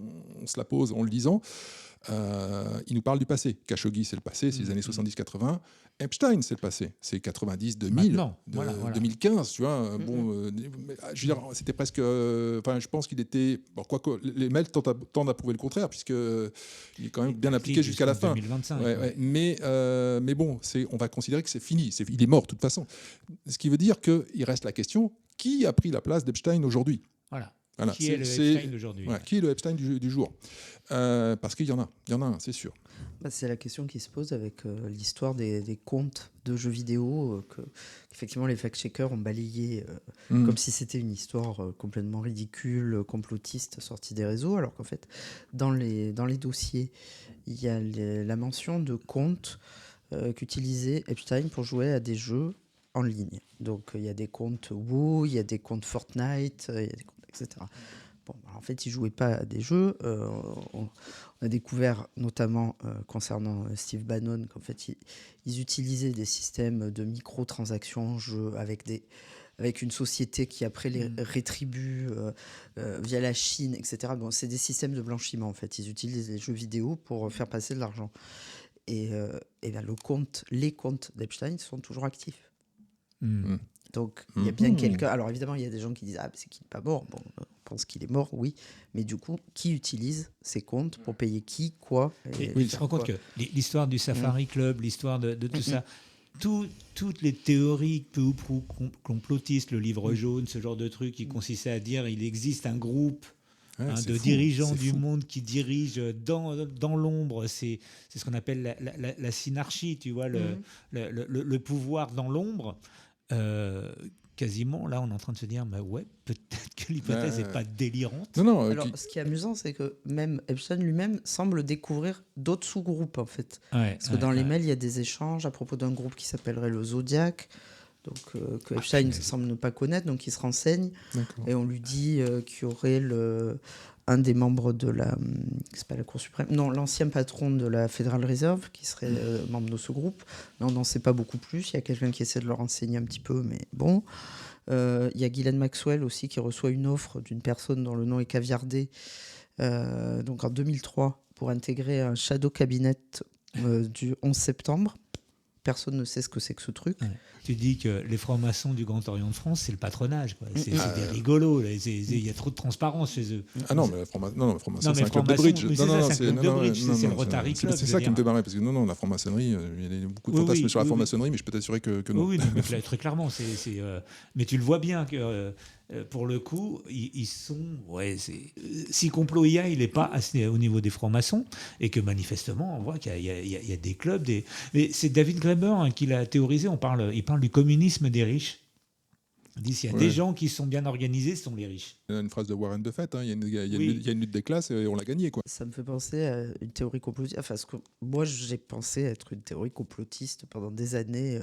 se la pose en le lisant. Il nous parle du passé. Khashoggi, c'est le passé, c'est les années 70-80. Epstein, c'est le passé, c'est 90, 2000, 2015, tu vois. Je veux dire, c'était presque. Je pense qu'il était. Quoique les mails tendent à prouver le contraire, puisqu'il est quand même bien appliqué jusqu'à la fin. 2025. Mais bon, on va considérer que c'est fini. Il est mort de toute façon. Ce qui veut dire qu'il reste la question qui a pris la place d'Epstein aujourd'hui ? Voilà. Qui est le Epstein d'aujourd'hui ? Qui est le Epstein du jour ? Parce qu'il y en a un, c'est sûr. C'est la question qui se pose avec l'histoire des comptes de jeux vidéo qu'effectivement les fact-checkers ont balayé comme si c'était une histoire complètement ridicule, complotiste, sortie des réseaux, alors qu'en fait, dans les dossiers, il y a la mention de comptes qu'utilisait Epstein pour jouer à des jeux en ligne. Donc il y a des comptes WoW, il y a des comptes Fortnite, il y a des comptes, etc. En fait, ils ne jouaient pas à des jeux. On a découvert, notamment concernant Steve Bannon, qu'en fait, ils utilisaient des systèmes de microtransactions en jeu avec une société qui, après, les rétribue via la Chine, etc. C'est des systèmes de blanchiment, en fait. Ils utilisent les jeux vidéo pour faire passer de l'argent. Et les comptes d'Epstein sont toujours actifs. Donc, il y a bien quelqu'un... Alors, évidemment, il y a des gens qui disent « Ah, c'est qu'il n'est pas mort ». Bon, on pense qu'il est mort, oui. Mais du coup, qui utilise ces comptes pour payer qui, quoi et tu te rends compte que l'histoire du Safari Club, l'histoire de tout ça, toutes les théories peu ou prou complotistes, le livre jaune, ce genre de truc qui consistait à dire il existe un groupe de dirigeants du monde qui dirigent dans l'ombre. C'est ce qu'on appelle la synarchie, tu vois, le pouvoir dans l'ombre. Quasiment, là, on est en train de se dire, peut-être que l'hypothèse n'est pas délirante. Non. Alors, ce qui est amusant, c'est que même Epstein lui-même semble découvrir d'autres sous-groupes, en fait. Parce que dans les mails, il y a des échanges à propos d'un groupe qui s'appellerait le Zodiac, donc, que Epstein semble ne pas connaître, donc il se renseigne et on lui dit qu'il y aurait un des membres de c'est pas la Cour suprême, non, l'ancien patron de la Federal Reserve qui serait membre de ce groupe, mais on n'en sait pas beaucoup plus. Il y a quelqu'un qui essaie de le renseigner un petit peu, mais bon. Il y a Ghislaine Maxwell aussi qui reçoit une offre d'une personne dont le nom est caviardé, donc en 2003, pour intégrer un shadow cabinet du 11 septembre. Personne ne sait ce que c'est que ce truc. Ouais. Tu dis que les francs-maçons du Grand Orient de France, c'est le patronage, quoi. C'est des rigolos. Il y a trop de transparence chez eux. Ah non, mais la franc-maçonnerie, c'est un club de bridge. C'est le Rotary Club. C'est ça qui me fait marrer, parce que non, la franc-maçonnerie, il y a beaucoup de fantasmes sur la franc-maçonnerie, mais je peux t'assurer que non. Oui, mais très clairement. Mais tu le vois bien que, pour le coup, ils sont... si complot il y a, il n'est pas au niveau des francs-maçons, et que manifestement, on voit qu'il y a des clubs... Mais c'est David Graeber qui l'a théorisé, il parle du communisme des riches. Il dit s'il y a des gens qui sont bien organisés, ce sont les riches. Il y a une phrase de Warren Buffett, il y a une lutte des classes et on l'a gagnée, quoi. Ça me fait penser à une théorie complotiste. Enfin, moi, j'ai pensé être une théorie complotiste pendant des années.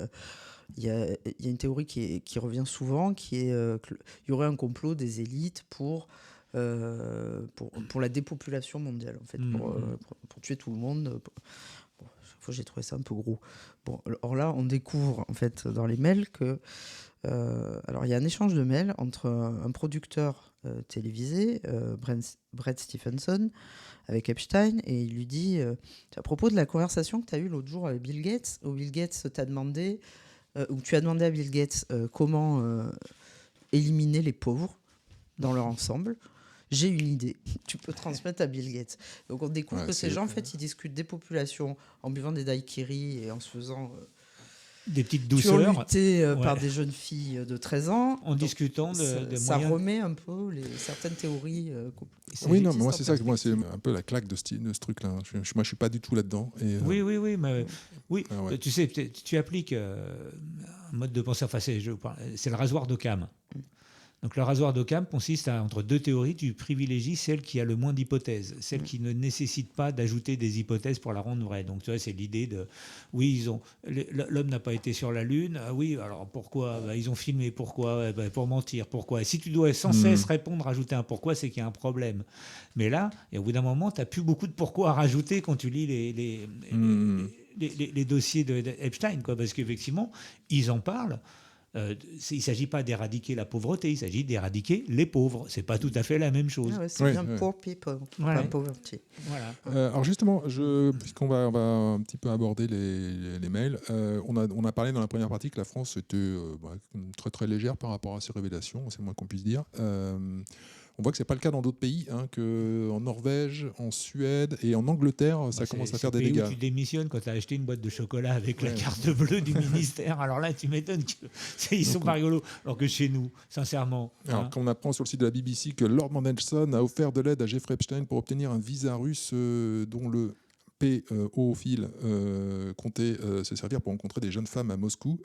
Il y a une théorie qui revient souvent, qui est qu'il y aurait un complot des élites pour la dépopulation mondiale, en fait, pour tuer tout le monde. J'ai trouvé ça un peu gros. Bon, alors là, on découvre en fait dans les mails que alors il y a un échange de mails entre un producteur télévisé, Brett Stephenson, avec Epstein, et il lui dit à propos de la conversation que tu as eue l'autre jour avec Bill Gates, où Bill Gates t'a demandé, où tu as demandé à Bill Gates comment éliminer les pauvres dans leur ensemble. J'ai une idée, tu peux transmettre à Bill Gates. Donc on découvre que ces gens, en fait, ils discutent des populations en buvant des daiquiris et en se faisant des petites douceurs lutter par des jeunes filles de 13 ans. En discutant de ça moyens... remet un peu certaines théories. Oui, non, mais moi c'est ça, moi c'est un peu la claque de ce truc-là. Moi je suis pas du tout là-dedans. Et, oui. Tu sais, tu appliques un mode de pensée. Enfin, c'est le rasoir d'Occam. Donc le rasoir d'Occam consiste entre deux théories, tu privilégies celle qui a le moins d'hypothèses, celle qui ne nécessite pas d'ajouter des hypothèses pour la rendre vraie. Donc tu vois, c'est l'idée de, l'homme n'a pas été sur la Lune, alors pourquoi ? Ils ont filmé, pourquoi ? Pour mentir, pourquoi ? Et si tu dois sans cesse répondre, rajouter un pourquoi, c'est qu'il y a un problème. Mais là, et au bout d'un moment, tu n'as plus beaucoup de pourquoi à rajouter quand tu lis les dossiers d'Epstein, quoi, parce qu'effectivement, ils en parlent. Il ne s'agit pas d'éradiquer la pauvreté, il s'agit d'éradiquer les pauvres. Ce n'est pas tout à fait la même chose. C'est bien poor people, pas poverty. Voilà. Alors justement, puisqu'on va un petit peu aborder les mails, on a parlé dans la première partie que la France était très très légère par rapport à ces révélations, c'est le moins qu'on puisse dire. On voit que c'est pas le cas dans d'autres pays, qu'en Norvège, en Suède et en Angleterre, ça commence à faire des dégâts. Tu démissionnes quand tu as acheté une boîte de chocolat avec la carte bleue du ministère. Alors là, tu m'étonnes qu'ils sont pas rigolos. Alors que chez nous, sincèrement. Alors qu'on apprend sur le site de la BBC que Lord Mandelson a offert de l'aide à Jeffrey Epstein pour obtenir un visa russe dont le pédophile comptait se servir pour rencontrer des jeunes femmes à Moscou.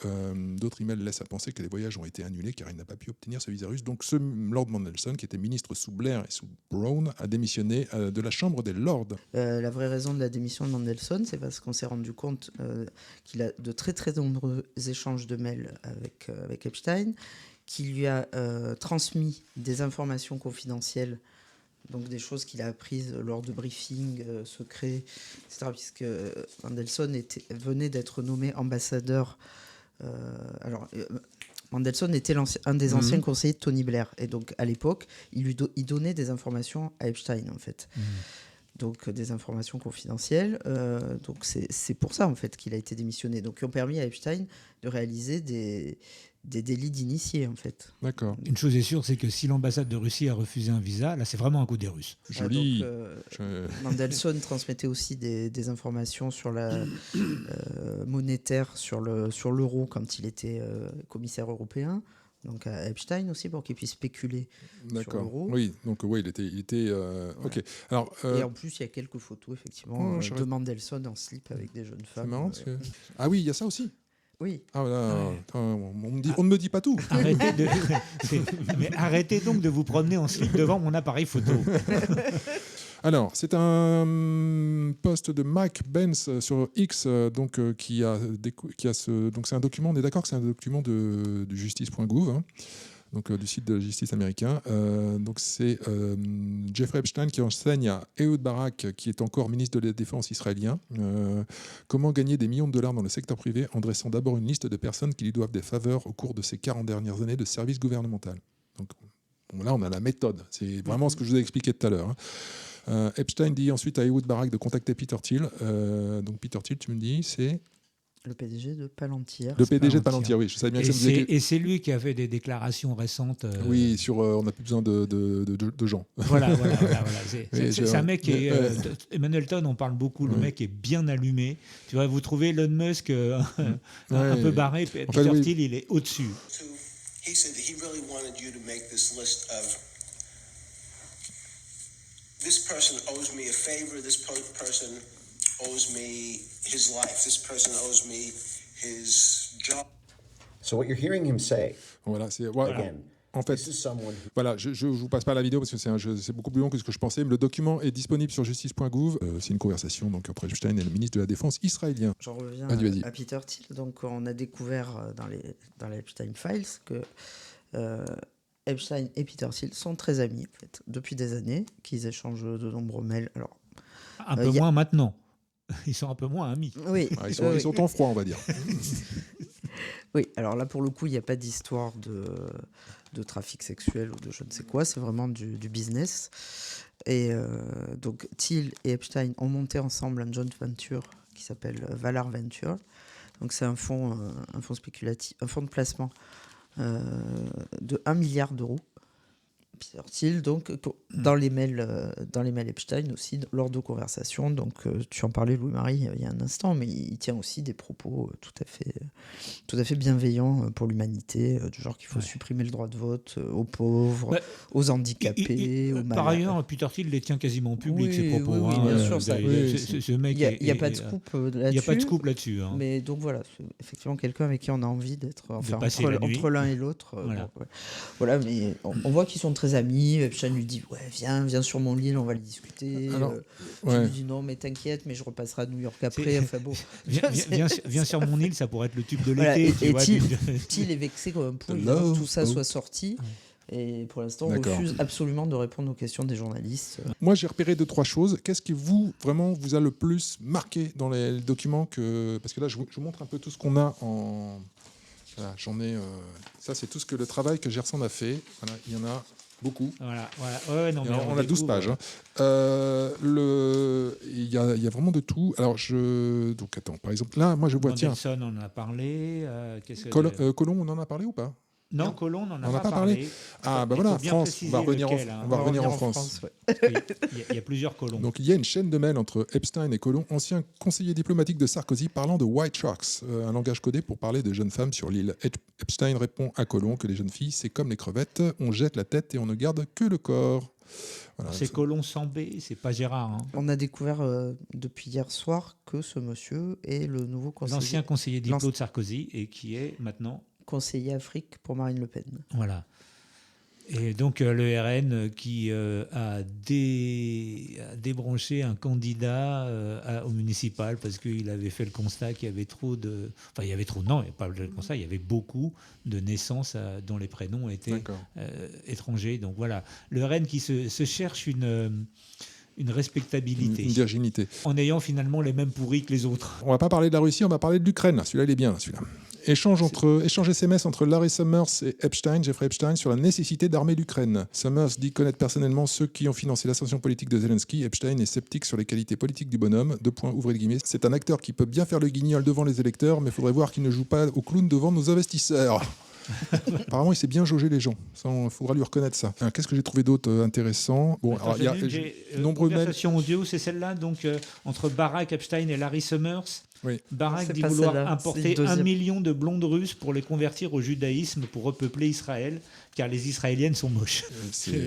D'autres emails laissent à penser que les voyages ont été annulés car il n'a pas pu obtenir ce visa russe. Donc ce Lord Mandelson, qui était ministre sous Blair et sous Brown, a démissionné de la Chambre des Lords. La vraie raison de la démission de Mandelson, c'est parce qu'on s'est rendu compte qu'il a de très très nombreux échanges de mails avec Epstein, qui lui a transmis des informations confidentielles, donc des choses qu'il a apprises lors de briefings secrets, etc. Puisque Mandelson venait d'être nommé ambassadeur. Mandelson était un des anciens conseillers de Tony Blair. Et donc, à l'époque, il donnait des informations à Epstein, en fait. Donc, des informations confidentielles. Donc, c'est pour ça, en fait, qu'il a été démissionné. Donc, qui ont permis à Epstein de réaliser des délits d'initié, en fait. D'accord. Une chose est sûre, c'est que si l'ambassade de Russie a refusé un visa, là, c'est vraiment un coup des Russes. Joli. Mandelson transmettait aussi des informations sur la monétaire, sur l'euro quand il était commissaire européen. Donc à Epstein aussi, pour qu'il puisse spéculer sur l'euro. Oui, donc il était ok. Alors, et en plus, il y a quelques photos, effectivement, de Mandelson en slip avec des jeunes femmes. C'est marrant. Ah oui, il y a ça aussi. Oui. Ah là, on ne me dit pas tout. Arrêtez donc de vous promener en slip devant mon appareil photo. Alors, c'est un post de Mike Benz sur X, donc donc c'est un document. On est d'accord que c'est un document du justice.gouv, hein, donc du site de justice américain. Donc c'est Jeffrey Epstein qui enseigne à Ehud Barak, qui est encore ministre de la Défense israélien, comment gagner des millions de dollars dans le secteur privé en dressant d'abord une liste de personnes qui lui doivent des faveurs au cours de ces 40 dernières années de service gouvernemental. Donc bon, là, on a la méthode. C'est vraiment ce que je vous ai expliqué tout à l'heure, hein. Epstein dit ensuite à Ehud Barak de contacter Peter Thiel. Donc Peter Thiel, tu me dis, c'est le PDG de Palantir. Le PDG de Palantir, oui. Je savais bien que ça me disait Et c'est lui qui a fait des déclarations récentes. Oui, sur on n'a plus besoin de gens. Voilà. C'est un mec qui est. Emmanuel Todd, on parle beaucoup. Le Ouais. mec est bien allumé. Tu vois, vous trouvez Elon Musk un Ouais. peu barré. Peter oui. Thiel, il est au-dessus. He said that he really wanted you to make this list of this person owes me a favor, this person owes me his life, this person owes me his job. So what you're hearing him say, Voilà, c'est again, en fait, this is someone who... voilà, je vous passe pas la vidéo parce que c'est beaucoup plus long que ce que je pensais. Mais le document est disponible sur justice.gouv. C'est une conversation donc entre Epstein et le ministre de la Défense israélien. J'en reviens Vas-y. à Peter Thiel. Donc, on a découvert dans les Epstein Files que Epstein et Peter Thiel sont très amis en fait, depuis des années, qu'ils échangent de nombreux mails. Alors, Un peu moins maintenant. Ils sont un peu moins amis. Oui. Ils sont en froid, on va dire. Oui, alors là, pour le coup, il n'y a pas d'histoire de trafic sexuel ou de je ne sais quoi, c'est vraiment du business. Et donc, Thiel et Epstein ont monté ensemble un joint venture qui s'appelle Valar Venture. Donc, c'est un fonds spéculatif, un fonds de placement de 1 milliard d'euros. Peter Thiel, donc, dans les mails Epstein aussi, lors de conversations. Donc, tu en parlais, Louis-Marie, il y a un instant, mais il tient aussi des propos tout à fait bienveillants pour l'humanité, du genre qu'il faut supprimer le droit de vote aux pauvres, aux handicapés, aux malades. Par ailleurs, Peter Thiel les tient quasiment en public, ses propos. Oui, hein, bien sûr. Ce mec il n'y a pas de scoop là-dessus. Il n'y a pas de scoop là-dessus. Hein. Mais donc voilà, c'est effectivement quelqu'un avec qui on a envie d'être entre l'un et l'autre. Voilà. Voilà, mais on voit qu'ils sont très amis. Epstein lui dit ouais, viens sur mon lit, on va le discuter. Alors, je lui dis non, mais t'inquiète, mais je repasserai à New York après. Enfin bon. Viens sur mon île, ça pourrait être le tube de Voilà, l'été. et Thiel est vexé comme un pou, que tout ça soit sorti. Et pour l'instant, on refuse absolument de répondre aux questions des journalistes. Moi, j'ai repéré 2-3 choses. Qu'est-ce qui vous a le plus marqué dans les documents parce que là, je vous montre un peu tout ce qu'on a en. Voilà, j'en ai. Ça, c'est tout ce que le travail que Gerson a fait. Voilà, il y en a. Beaucoup. Voilà. Ouais, non, mais on a 12 pages. Hein. Il y a vraiment de tout. Alors, donc, attends, par exemple, là, moi, je vois, tiens. Mandelson, on en a parlé. Colomb, on en a parlé ou pas? Non, Colomb, on n'en a pas parlé. Ah, ben voilà, France. On va revenir en France. Il y a plusieurs Colomb. Donc, il y a une chaîne de mails entre Epstein et Colomb, ancien conseiller diplomatique de Sarkozy, parlant de White Sharks, un langage codé pour parler de jeunes femmes sur l'île. Epstein répond à Colomb que les jeunes filles, c'est comme les crevettes, on jette la tête et on ne garde que le corps. Voilà, c'est Colomb sans B, c'est pas Gérard. Hein. On a découvert depuis hier soir que ce monsieur est le nouveau conseiller. L'ancien conseiller diplo de Sarkozy et qui est maintenant conseiller Afrique pour Marine Le Pen. Voilà. Et donc le RN qui a débranché un candidat au municipal parce qu'il avait fait le constat qu'il y avait trop de... Enfin, il y avait trop... Non, il n'y a pas le constat, il y avait beaucoup de naissances dont les prénoms étaient étrangers. Donc voilà, le RN qui se cherche une respectabilité. Une virginité. En ayant finalement les mêmes pourris que les autres. On va pas parler de la Russie, on va parler de l'Ukraine. Celui-là, il est bien, celui-là. Échange SMS entre Larry Summers et Jeffrey Epstein, sur la nécessité d'armer l'Ukraine. Summers dit connaître personnellement ceux qui ont financé l'ascension politique de Zelensky. Epstein est sceptique sur les qualités politiques du bonhomme. Ouvrez le guillemets. C'est un acteur qui peut bien faire le guignol devant les électeurs, mais il faudrait voir qu'il ne joue pas au clown devant nos investisseurs. Apparemment, il sait bien jauger les gens. Il faudra lui reconnaître ça. Alors, qu'est-ce que j'ai trouvé d'autre intéressant? Bon, alors, il y a nombreux conversation audio, c'est celle-là, donc entre Barak, Epstein et Larry Summers. Oui. Barak dit vouloir importer 1 million de blondes russes pour les convertir au judaïsme pour repeupler Israël, car les Israéliennes sont moches.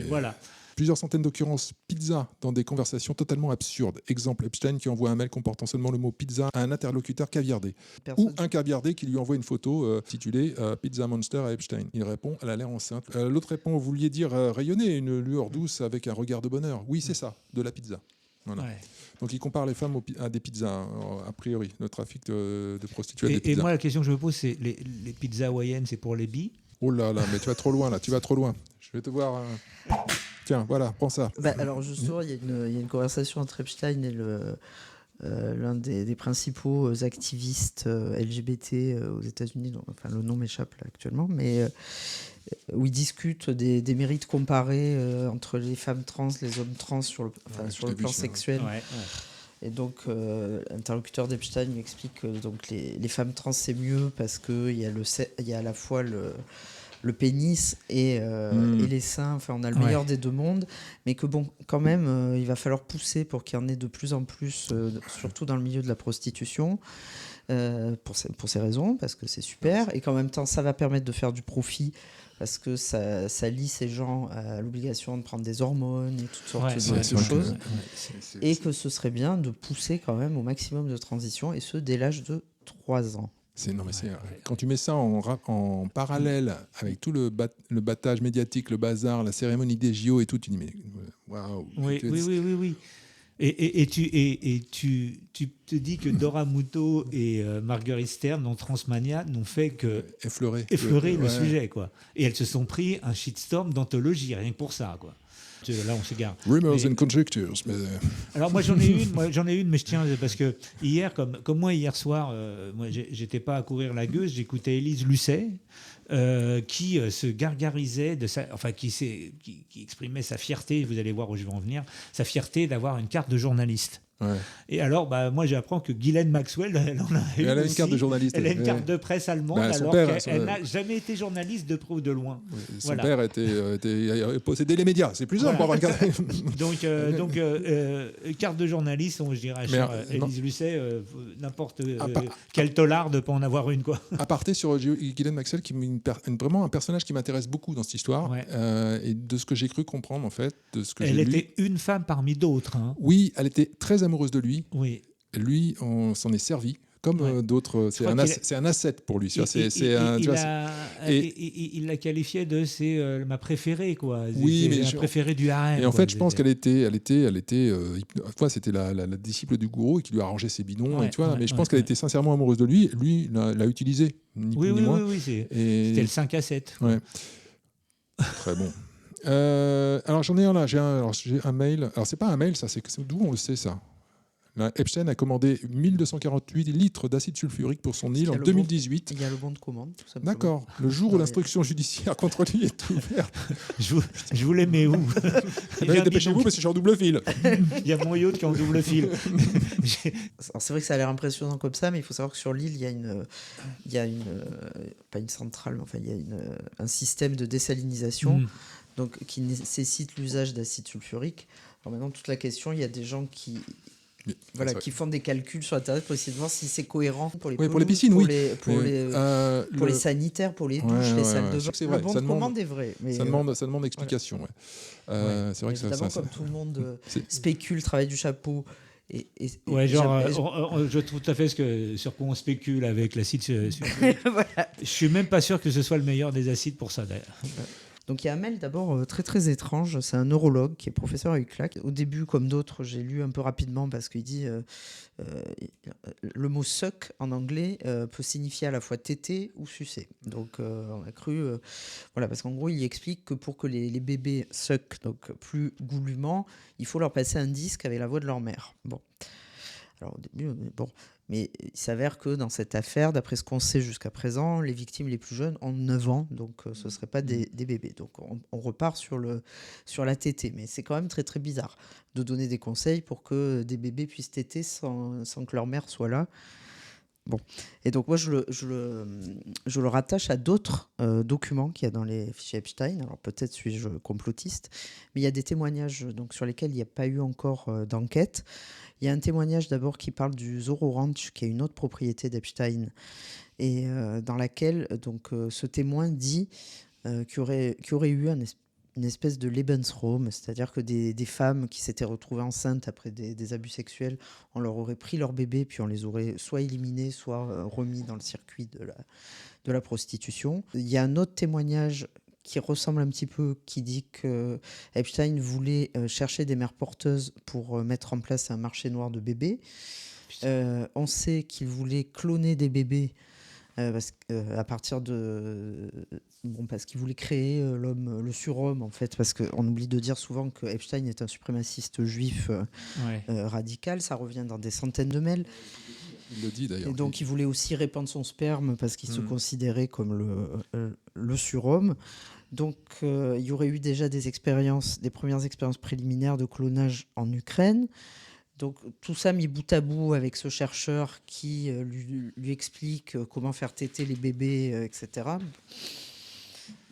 Voilà. Plusieurs centaines d'occurrences pizza dans des conversations totalement absurdes. Exemple, Epstein qui envoie un mail comportant seulement le mot pizza à un interlocuteur caviardé. Ou un caviardé qui lui envoie une photo titulée Pizza Monster à Epstein. Il répond, elle a l'air enceinte. L'autre répond, vous vouliez dire rayonner, une lueur douce avec un regard de bonheur. Oui, c'est ça, de la pizza. Voilà. Ouais. Donc il compare les femmes à des pizzas, a priori, le trafic de prostituées à des pizzas. Et moi, la question que je me pose, c'est les pizzas hawaïennes, c'est pour les billes? Oh là là, mais tu vas trop loin là, tu vas trop loin. Je vais te voir. Tiens, voilà, prends ça. Alors justement, il y a une conversation entre Epstein et l'un des principaux activistes LGBT aux États-Unis, enfin le nom m'échappe là, actuellement, mais où ils discutent des mérites comparés entre les femmes trans, les hommes trans sur le plan sexuel. Ouais. Et donc, l'interlocuteur d'Epstein lui explique que donc, les femmes trans, c'est mieux parce qu'il y a à la fois le pénis et les seins. Enfin, on a le meilleur des deux mondes. Mais que bon, quand même, il va falloir pousser pour qu'il y en ait de plus en plus, surtout dans le milieu de la prostitution. Pour ces raisons, parce que c'est super. Et qu'en même temps, ça va permettre de faire du profit. Parce que ça lie ces gens à l'obligation de prendre des hormones et toutes sortes de choses. Et que ce serait bien de pousser quand même au maximum de transition, et ce, dès l'âge de 3 ans. Quand tu mets ça en parallèle avec tout le battage médiatique, le bazar, la cérémonie des JO et tout, tu dis mais waouh. Oui. Et tu te dis que Dora Muto et Marguerite Stern dans Transmania n'ont fait que effleurer le sujet, quoi. Et elles se sont pris un shitstorm d'anthologie, rien que pour ça, quoi. Là, on s'égare. Rumors and conjectures. Mais... Alors moi j'en ai une, mais je tiens parce que hier, comme moi hier soir, moi j'étais pas à courir la gueuse, j'écoutais Élise Lucet. Qui se gargarisait qui exprimait sa fierté, vous allez voir où je vais en venir, sa fierté d'avoir une carte de journaliste. Ouais. Et alors, moi, j'apprends que Ghislaine Maxwell, elle a une carte de journaliste. Elle a une carte de presse allemande, alors qu'elle n'a jamais été journaliste de près ou de loin. Son père possédait les médias, c'est plus simple pour avoir une carte. Donc, carte de journaliste, je dirais à chère Élise Lucet, n'importe quel tolard de pas en avoir une, quoi. À parté sur Ghislaine Maxwell, qui est vraiment un personnage qui m'intéresse beaucoup dans cette histoire, et de ce que j'ai cru comprendre, en fait, de ce que j'ai lu. Elle était une femme parmi d'autres. Hein. Oui, elle était très amoureuse de lui. Oui. Lui, on s'en est servi. Comme d'autres, c'est un asset pour lui. Il la qualifiait de ma préférée, quoi. Oui, mais la préférée du harem. Et en fait, je pense qu'elle était c'était la disciple du gourou et qui lui a rangé ses bidons. Mais je pense qu'elle était sincèrement amoureuse de lui. Lui l'a utilisé. Oui, c'était le 5 à 7. Ouais. Très bon. Alors j'en ai un là. J'ai un mail. Alors c'est pas un mail, ça. C'est d'où on le sait ça. Epstein a commandé 1248 litres d'acide sulfurique pour son île en 2018. Il y a le bon de commande, tout simplement. D'accord. Le jour où l'instruction judiciaire contre lui est ouverte. Je vous les mets où? Dépêchez-vous parce que je suis en double fil. Il y a mon yacht qui est en double fil. Alors c'est vrai que ça a l'air impressionnant comme ça, mais il faut savoir que sur l'île, il y a pas une centrale, mais enfin il y a un système de désalinisation donc, qui nécessite l'usage d'acide sulfurique. Alors maintenant, toute la question, il y a des gens qui font des calculs sur Internet pour essayer de voir si c'est cohérent pour les pelouses, pour les piscines, pour les sanitaires, pour les douches, les salles de bain. C'est vrai. Le bon de commande est vrai. Mais ça demande explication. Ouais. C'est vrai que évidemment, comme tout le monde spécule, travaille du chapeau. Je trouve tout à fait sur quoi on spécule avec l'acide sulfurique. Je suis même pas sûr que ce soit le meilleur des acides pour ça, d'ailleurs. Donc il y a un mail d'abord très très étrange, c'est un neurologue qui est professeur à UCLAC. Au début, comme d'autres, j'ai lu un peu rapidement parce qu'il dit le mot suck en anglais peut signifier à la fois téter ou sucer. Donc on a cru, parce qu'en gros il explique que pour que les bébés suck, donc plus goulûment, il faut leur passer un disque avec la voix de leur mère. Bon. Alors au début, mais il s'avère que dans cette affaire, d'après ce qu'on sait jusqu'à présent, les victimes les plus jeunes ont 9 ans, donc ce ne seraient pas des bébés. Donc on repart sur la tétée. Mais c'est quand même très très bizarre de donner des conseils pour que des bébés puissent téter sans que leur mère soit là. Bon. Et donc moi je le rattache à d'autres documents qu'il y a dans les fichiers Epstein. Alors peut-être suis-je complotiste, mais il y a des témoignages donc, sur lesquels il n'y a pas eu encore d'enquête. Il y a un témoignage d'abord qui parle du Zorro Ranch, qui est une autre propriété d'Epstein, et dans laquelle donc, ce témoin dit qu'il y aurait eu une une espèce de Lebensraum, c'est-à-dire que des femmes qui s'étaient retrouvées enceintes après des abus sexuels, on leur aurait pris leur bébé, puis on les aurait soit éliminés, soit remis dans le circuit de la prostitution. Il y a un autre témoignage qui ressemble un petit peu, qui dit que Epstein voulait chercher des mères porteuses pour mettre en place un marché noir de bébés. On sait qu'il voulait cloner des bébés à partir de... parce qu'il voulait créer l'homme, le surhomme, en fait, parce qu'on oublie de dire souvent que Epstein est un suprémaciste juif radical. Ça revient dans des centaines de mails. Il le dit d'ailleurs. Et donc, il voulait aussi répandre son sperme parce qu'il se considérait comme le surhomme. Donc, il y aurait eu déjà des premières expériences préliminaires de clonage en Ukraine. Donc, tout ça mis bout à bout avec ce chercheur qui lui explique comment faire téter les bébés, etc.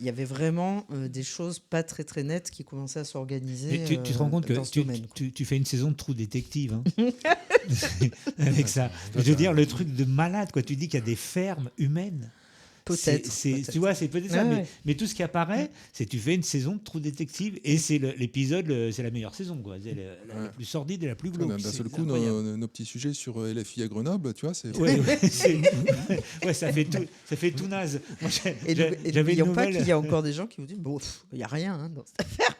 Il y avait vraiment des choses pas très très nettes qui commençaient à s'organiser. Tu te rends compte que tu fais une saison de True Detective avec ça. Je veux dire, le truc de malade, quoi. Tu dis qu'il y a des fermes humaines. Peut-être. Tu vois, c'est peut-être ça. Mais tout ce qui apparaît, c'est tu fais une saison de True Detective et c'est l'épisode, c'est la meilleure saison, quoi. C'est la plus sordide et la plus glauque. D'un seul coup, nos petits sujets sur LFI à Grenoble, tu vois, c'est... Ça fait tout naze. Moi, et n'oublions pas qu'il y a encore des gens qui vous disent bon, il n'y a rien dans cette affaire.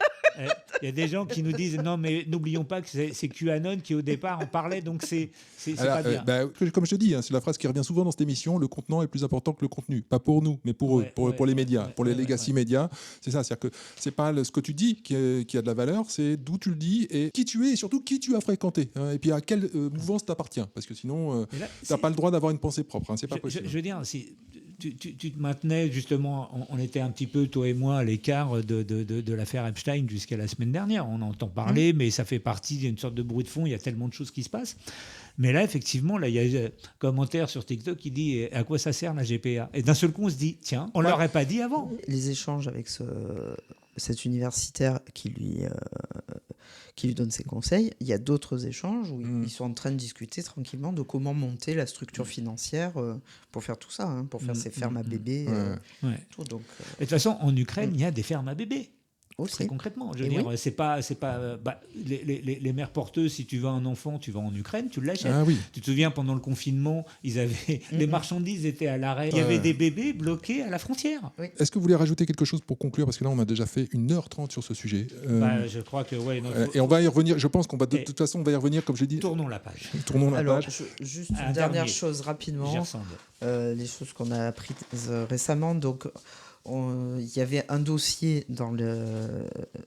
Il y a des gens qui nous disent non, mais n'oublions pas que c'est QAnon qui au départ en parlait, donc c'est pas bien. Comme je te dis, c'est la phrase qui revient souvent dans cette émission, le contenant est plus important que le contenu. Pas pour nous, mais pour eux, pour les médias, pour les legacy médias. C'est ça, c'est-à-dire que c'est pas ce que tu dis qui a de la valeur, c'est d'où tu le dis et qui tu es et surtout qui tu as fréquenté. Et puis à quelle mouvance t'appartient. Parce que sinon, tu n'as pas le droit d'avoir une pensée propre. C'est pas possible. Je veux dire, si tu te maintenais justement, on était un petit peu, toi et moi, à l'écart de l'affaire Epstein jusqu'à la semaine dernière. On entend parler, mais ça fait partie d'une sorte de bruit de fond. Il y a tellement de choses qui se passent. Mais là, effectivement, il y a un commentaire sur TikTok qui dit à quoi ça sert la GPA ? Et d'un seul coup, on se dit tiens, on ne l'aurait pas dit avant. Les échanges avec cet universitaire qui lui donne ses conseils, il y a d'autres échanges où ils sont en train de discuter tranquillement de comment monter la structure financière pour faire tout ça, pour faire ces fermes à bébés. Tout, donc, de toute façon, en Ukraine, il y a des fermes à bébés. Aussi. Très concrètement, je veux dire, c'est pas les mères porteuses. Si tu veux un enfant, tu vas en Ukraine, tu l'achètes. Tu te souviens, pendant le confinement, les marchandises étaient à l'arrêt. Il y avait des bébés bloqués à la frontière. Est-ce que vous voulez rajouter quelque chose pour conclure, parce que là, on a déjà fait 1h30 sur ce sujet. Je crois que et on va y revenir. Je pense qu'on va de toute façon, on va y revenir, comme je l'ai dit. Tournons la page. Juste une dernière chose rapidement. Les choses qu'on a apprises récemment. Donc, il y avait un dossier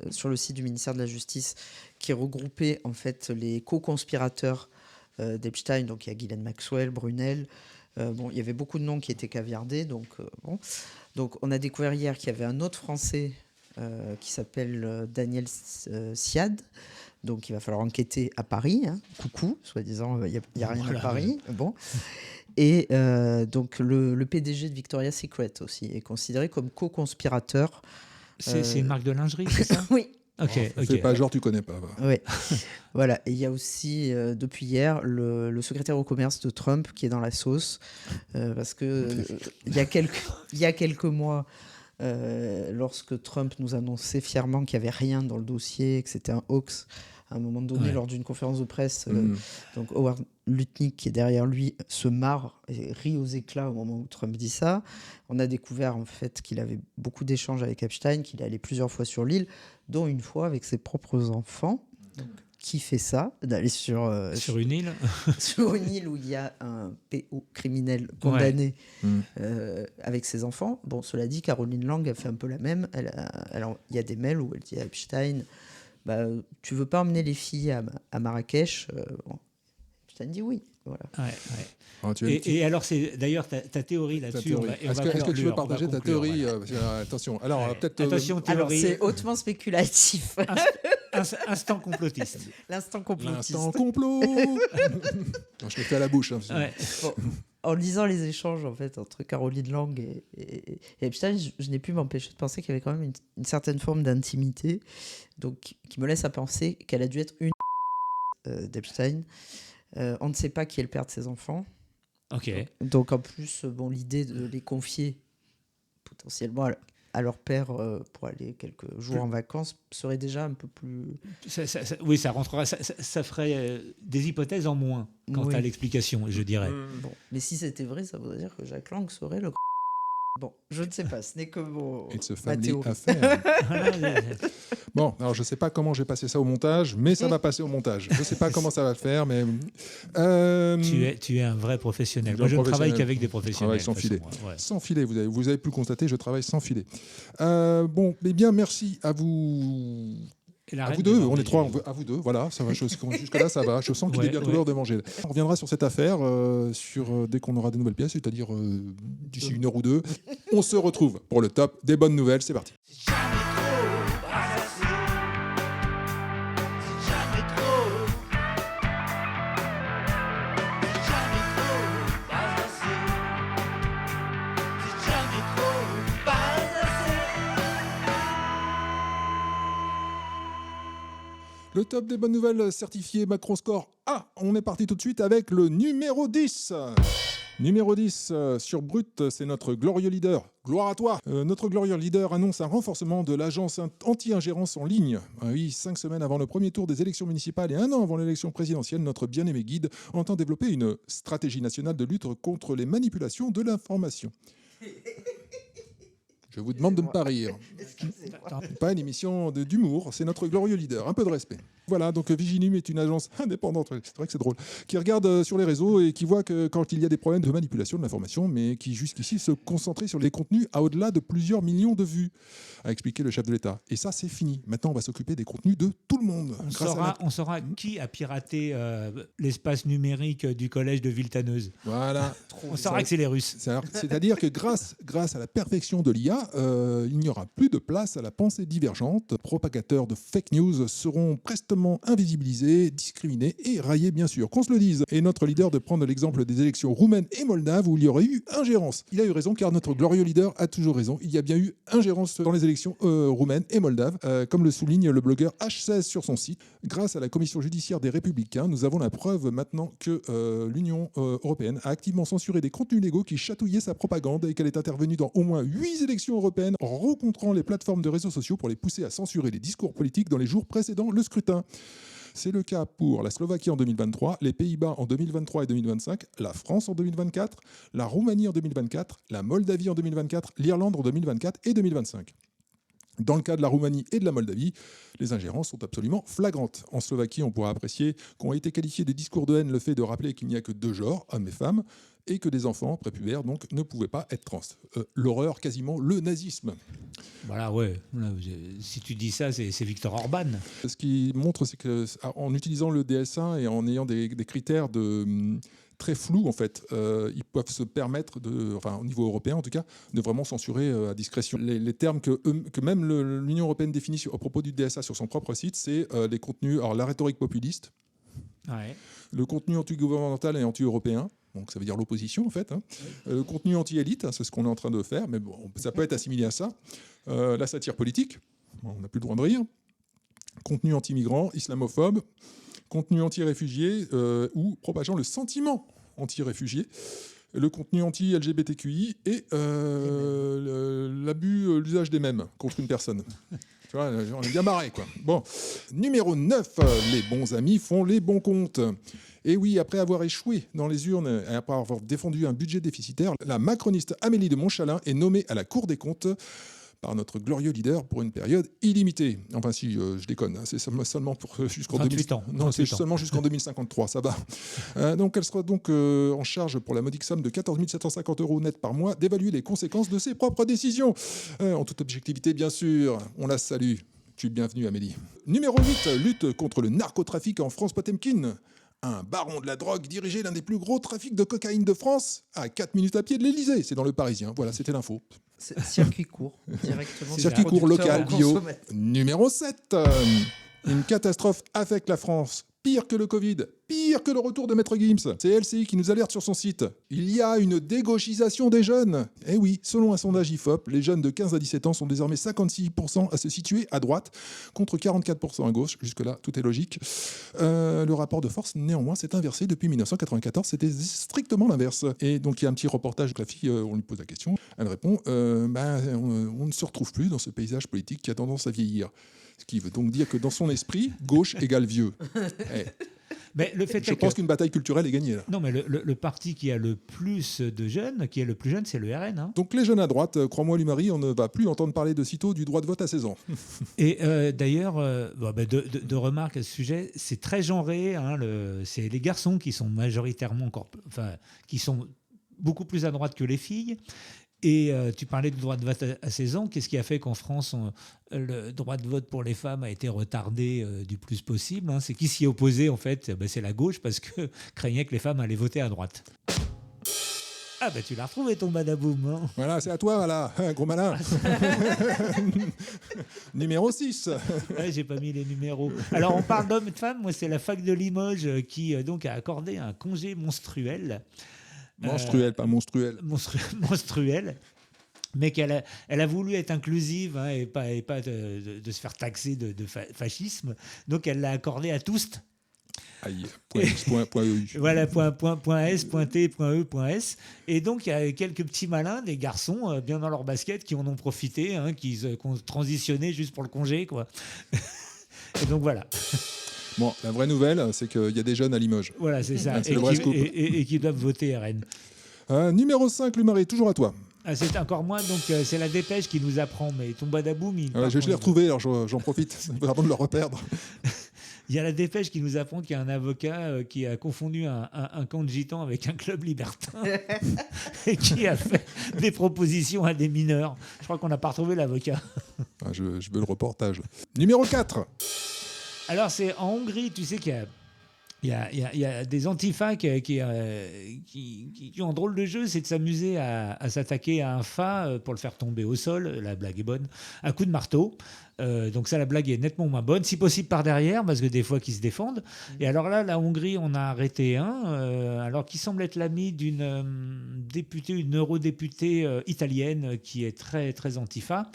sur le site du ministère de la Justice qui regroupait en fait les co-conspirateurs d'Epstein. Donc il y a Ghislaine Maxwell, Brunel. Il y avait beaucoup de noms qui étaient caviardés. Donc on a découvert hier qu'il y avait un autre Français qui s'appelle Daniel Siad. Donc il va falloir enquêter à Paris. Coucou, soi-disant, il n'y a rien à Paris. Bon. Et donc le PDG de Victoria's Secret aussi est considéré comme co-conspirateur. C'est une marque de lingerie, c'est ça ? Oui. C'est pas genre tu connais pas. Oui. Voilà. Et il y a aussi depuis hier le secrétaire au commerce de Trump qui est dans la sauce parce que il y a quelques mois. Lorsque Trump nous annonçait fièrement qu'il n'y avait rien dans le dossier, que c'était un hoax, à un moment donné, lors d'une conférence de presse, donc Howard Lutnick, qui est derrière lui, se marre et rit aux éclats au moment où Trump dit ça. On a découvert en fait qu'il avait beaucoup d'échanges avec Epstein, qu'il est allé plusieurs fois sur l'île, dont une fois avec ses propres enfants. Donc, qui fait ça, d'aller sur une île sur une île où il y a un PO criminel condamné avec ses enfants. Bon, cela dit, Caroline Lang a fait un peu la même. Il y a des mails où elle dit à Epstein, tu veux pas emmener les filles à Marrakech Epstein dit oui. Voilà. Et alors, c'est d'ailleurs ta théorie là-dessus. Est-ce que tu veux partager ta théorie Attention. Alors, peut-être. Attention, théorie. Alors, c'est hautement spéculatif. Instant complotiste. L'instant complotiste. L'instant complot. Non, je l'ai fait à la bouche. Bon, en lisant les échanges en fait entre Caroline Lang et Epstein, je n'ai pu m'empêcher de penser qu'il y avait quand même une certaine forme d'intimité, donc qui me laisse à penser qu'elle a dû être une d'Epstein. On ne sait pas qui est le père de ses enfants. Ok. Donc en plus, l'idée de les confier potentiellement à leur père pour aller quelques jours en vacances serait déjà un peu plus... Oui, ça rentrerait, ça ferait des hypothèses en moins quant à l'explication, je dirais. Bon, mais si c'était vrai, ça voudrait dire que Jack Lang serait le... Bon, je ne sais pas, ce n'est que ma théorie. Bon, alors je ne sais pas comment j'ai passé ça au montage, mais ça va passer au montage. Je ne sais pas comment ça va le faire, mais... Tu es un vrai professionnel. Moi, je ne travaille qu'avec des professionnels. Je travaille sans filet. Ouais. Sans filet, vous avez pu le constater, je travaille sans filet. Bon, eh bien, merci à vous... À vous deux, on est trois, à vous deux, voilà, ça va, jusque-là ça va, je sens qu'il est bientôt l'heure de manger. On reviendra sur cette affaire dès qu'on aura des nouvelles pièces, c'est-à-dire d'ici 1 heure ou 2. On se retrouve pour le top des bonnes nouvelles, c'est parti. Le top des bonnes nouvelles certifié Macron Score A. On est parti tout de suite avec le numéro 10. Numéro 10 sur Brut, c'est notre glorieux leader. Gloire à toi. Notre glorieux leader annonce un renforcement de l'agence anti-ingérence en ligne. Oui, 5 semaines avant le premier tour des élections municipales et 1 an avant l'élection présidentielle, notre bien-aimé guide entend développer une stratégie nationale de lutte contre les manipulations de l'information. Je vous demande de ne pas rire. Pas une émission d'humour, c'est notre glorieux leader. Un peu de respect. Voilà, donc Viginum est une agence indépendante, c'est vrai que c'est drôle, qui regarde sur les réseaux et qui voit que quand il y a des problèmes de manipulation de l'information, mais qui jusqu'ici se concentrait sur les contenus à au-delà de plusieurs millions de vues, a expliqué le chef de l'État. Et ça, c'est fini. Maintenant, on va s'occuper des contenus de tout le monde. On saura qui a piraté l'espace numérique du collège de Villetaneuse. Voilà. On saura que c'est les Russes. C'est-à-dire que grâce à la perfection de l'IA, il n'y aura plus de place à la pensée divergente. Propagateurs de fake news seront prestement invisibilisés, discriminés et raillés, bien sûr. Qu'on se le dise. Et notre leader de prendre l'exemple des élections roumaines et moldaves où il y aurait eu ingérence. Il a eu raison car notre glorieux leader a toujours raison. Il y a bien eu ingérence dans les élections roumaines et moldaves, comme le souligne le blogueur H16 sur son site. Grâce à la commission judiciaire des Républicains, nous avons la preuve maintenant que l'Union européenne a activement censuré des contenus légaux qui chatouillaient sa propagande et qu'elle est intervenue dans au moins 8 élections européennes en rencontrant les plateformes de réseaux sociaux pour les pousser à censurer les discours politiques dans les jours précédant le scrutin. C'est le cas pour la Slovaquie en 2023, les Pays-Bas en 2023 et 2025, la France en 2024, la Roumanie en 2024, la Moldavie en 2024, l'Irlande en 2024 et 2025. Dans le cas de la Roumanie et de la Moldavie, les ingérences sont absolument flagrantes. En Slovaquie, on pourra apprécier qu'ont été qualifiés de discours de haine le fait de rappeler qu'il n'y a que 2 genres, hommes et femmes, et que des enfants prépubères donc ne pouvaient pas être trans. L'horreur, quasiment le nazisme. Voilà, ouais. Si tu dis ça, c'est Viktor Orban. Ce qui montre, c'est qu'en utilisant le DSA et en ayant des critères très flous, en fait, ils peuvent se permettre, au niveau européen en tout cas, de vraiment censurer à discrétion. Les termes que même l'Union européenne définit à propos du DSA sur son propre site, c'est les contenus, alors la rhétorique populiste, le contenu anti-gouvernemental et anti-européen, donc ça veut dire l'opposition en fait, le contenu anti-élite, c'est ce qu'on est en train de faire, mais bon, ça peut être assimilé à ça, la satire politique, on n'a plus le droit de rire, contenu anti-migrant, islamophobe, contenu anti-réfugié ou propageant le sentiment anti-réfugié, le contenu anti-LGBTQI et l'usage des mèmes contre une personne. Tu vois, on est bien marré, quoi. Bon, numéro 9, les bons amis font les bons comptes. Et oui, après avoir échoué dans les urnes et après avoir défendu un budget déficitaire, la macroniste Amélie de Montchalin est nommée à la Cour des comptes par notre glorieux leader pour une période illimitée. Enfin si, je déconne, c'est seulement jusqu'en 2053, ça va. Donc elle sera donc en charge pour la modique somme de 14 750 € net par mois d'évaluer les conséquences de ses propres décisions. En toute objectivité, bien sûr, on la salue. Tu es bienvenue, Amélie. Numéro 8, lutte contre le narcotrafic en France Potemkin. Un baron de la drogue dirigeait l'un des plus gros trafics de cocaïne de France à 4 minutes à pied de l'Elysée. C'est dans le Parisien. Voilà, c'était l'info. Circuit court, directement. Circuit court local, bio. Numéro 7. Une catastrophe affecte la France Pire que le Covid, pire que le retour de Maître Gims, c'est LCI qui nous alerte sur son site. Il y a une dégauchisation des jeunes. Eh oui, selon un sondage IFOP, les jeunes de 15 à 17 ans sont désormais 56% à se situer à droite, contre 44% à gauche. Jusque-là, tout est logique. Le rapport de force, néanmoins, s'est inversé depuis 1994. C'était strictement l'inverse. Et donc, il y a un petit reportage de la fille, on lui pose la question. Elle répond, on ne se retrouve plus dans ce paysage politique qui a tendance à vieillir. Ce qui veut donc dire que dans son esprit, gauche égale vieux. Mais le fait Je pense qu'une bataille culturelle est gagnée là. Non, mais le parti qui a le plus de jeunes, qui est le plus jeune, c'est le RN. Hein. Donc les jeunes à droite, crois-moi Louis-Marie, on ne va plus entendre parler de sitôt du droit de vote à 16 ans. Et d'ailleurs, deux remarques à ce sujet, c'est très genré. Hein, c'est les garçons qui sont majoritairement qui sont beaucoup plus à droite que les filles. Et tu parlais du droit de vote à 16 ans. Qu'est-ce qui a fait qu'en France, le droit de vote pour les femmes a été retardé du plus possible, hein. C'est qui s'y opposait, en fait? C'est la gauche, parce que craignait que les femmes allaient voter à droite. Ah tu l'as retrouvé, ton badaboum. Hein. Voilà, c'est à toi, voilà, gros malin. Numéro 6. Ouais, j'ai pas mis les numéros. Alors, on parle d'hommes et de femmes. Moi, c'est la fac de Limoges qui donc a accordé un congé menstruel. Menstruel, pas monstruel. Menstruel. Mais elle a voulu être inclusive, hein, et pas de se faire taxer de fascisme. Donc, elle l'a accordé à tous. Aïe, .x.eu. Voilà, .s, .t, .e, .s. Et donc, il y a quelques petits malins, des garçons, bien dans leur basket, qui en ont profité, hein, qui ont transitionné juste pour le congé, quoi. Et donc, voilà. Bon, la vraie nouvelle, c'est qu'il y a des jeunes à Limoges. Voilà, c'est ça. C'est le vrai scoop. Et qui doivent voter RN. Numéro 5, Louis-Marie, toujours à toi. Ah, c'est encore moins, donc c'est la dépêche qui nous apprend. Mais ton badaboum, je l'ai retrouvé, alors j'en profite, avant de le reperdre. Il y a la dépêche qui nous apprend qu'il y a un avocat qui a confondu un camp de gitans avec un club libertin et qui a fait des propositions à des mineurs. Je crois qu'on n'a pas retrouvé l'avocat. Je veux le reportage. Numéro 4. Alors, c'est en Hongrie, tu sais qu'il y a des antifas qui ont un drôle de jeu, c'est de s'amuser à s'attaquer à un fa pour le faire tomber au sol, la blague est bonne, à coup de marteau. Donc ça, la blague est nettement moins bonne, si possible par derrière, parce que des fois qu'ils se défendent. Et alors là, la Hongrie, on a arrêté un, alors qui semble être l'ami d'une députée, une eurodéputée italienne qui est très, très antifa.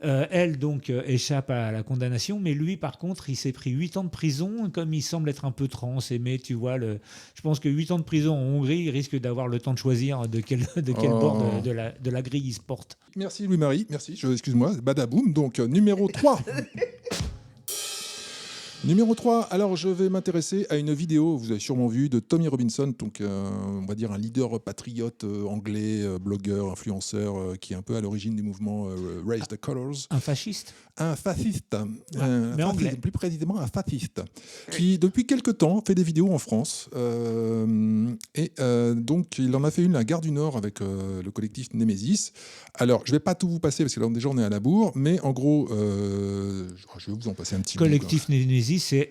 Elle, donc, échappe à la condamnation, mais lui, par contre, il s'est pris 8 ans de prison, comme il semble être un peu transaimé, tu vois. Je pense que 8 ans de prison en Hongrie, il risque d'avoir le temps de choisir de quel bord de la grille il se porte. Merci Louis-Marie, merci, excuse-moi, badaboum. Donc, numéro 3. Numéro 3, alors je vais m'intéresser à une vidéo, vous avez sûrement vu, de Tommy Robinson, donc on va dire un leader patriote anglais, blogueur, influenceur, qui est un peu à l'origine du mouvement Raise the Colours. Un fasciste. Un fasciste, mais anglais. Plus précisément un fasciste, qui depuis quelque temps fait des vidéos en France. Donc il en a fait une à Gare du Nord avec le collectif Némésis. Alors je ne vais pas tout vous passer parce que là déjà on est à la bourre, mais en gros, je vais vous en passer un petit collectif Némésis, ce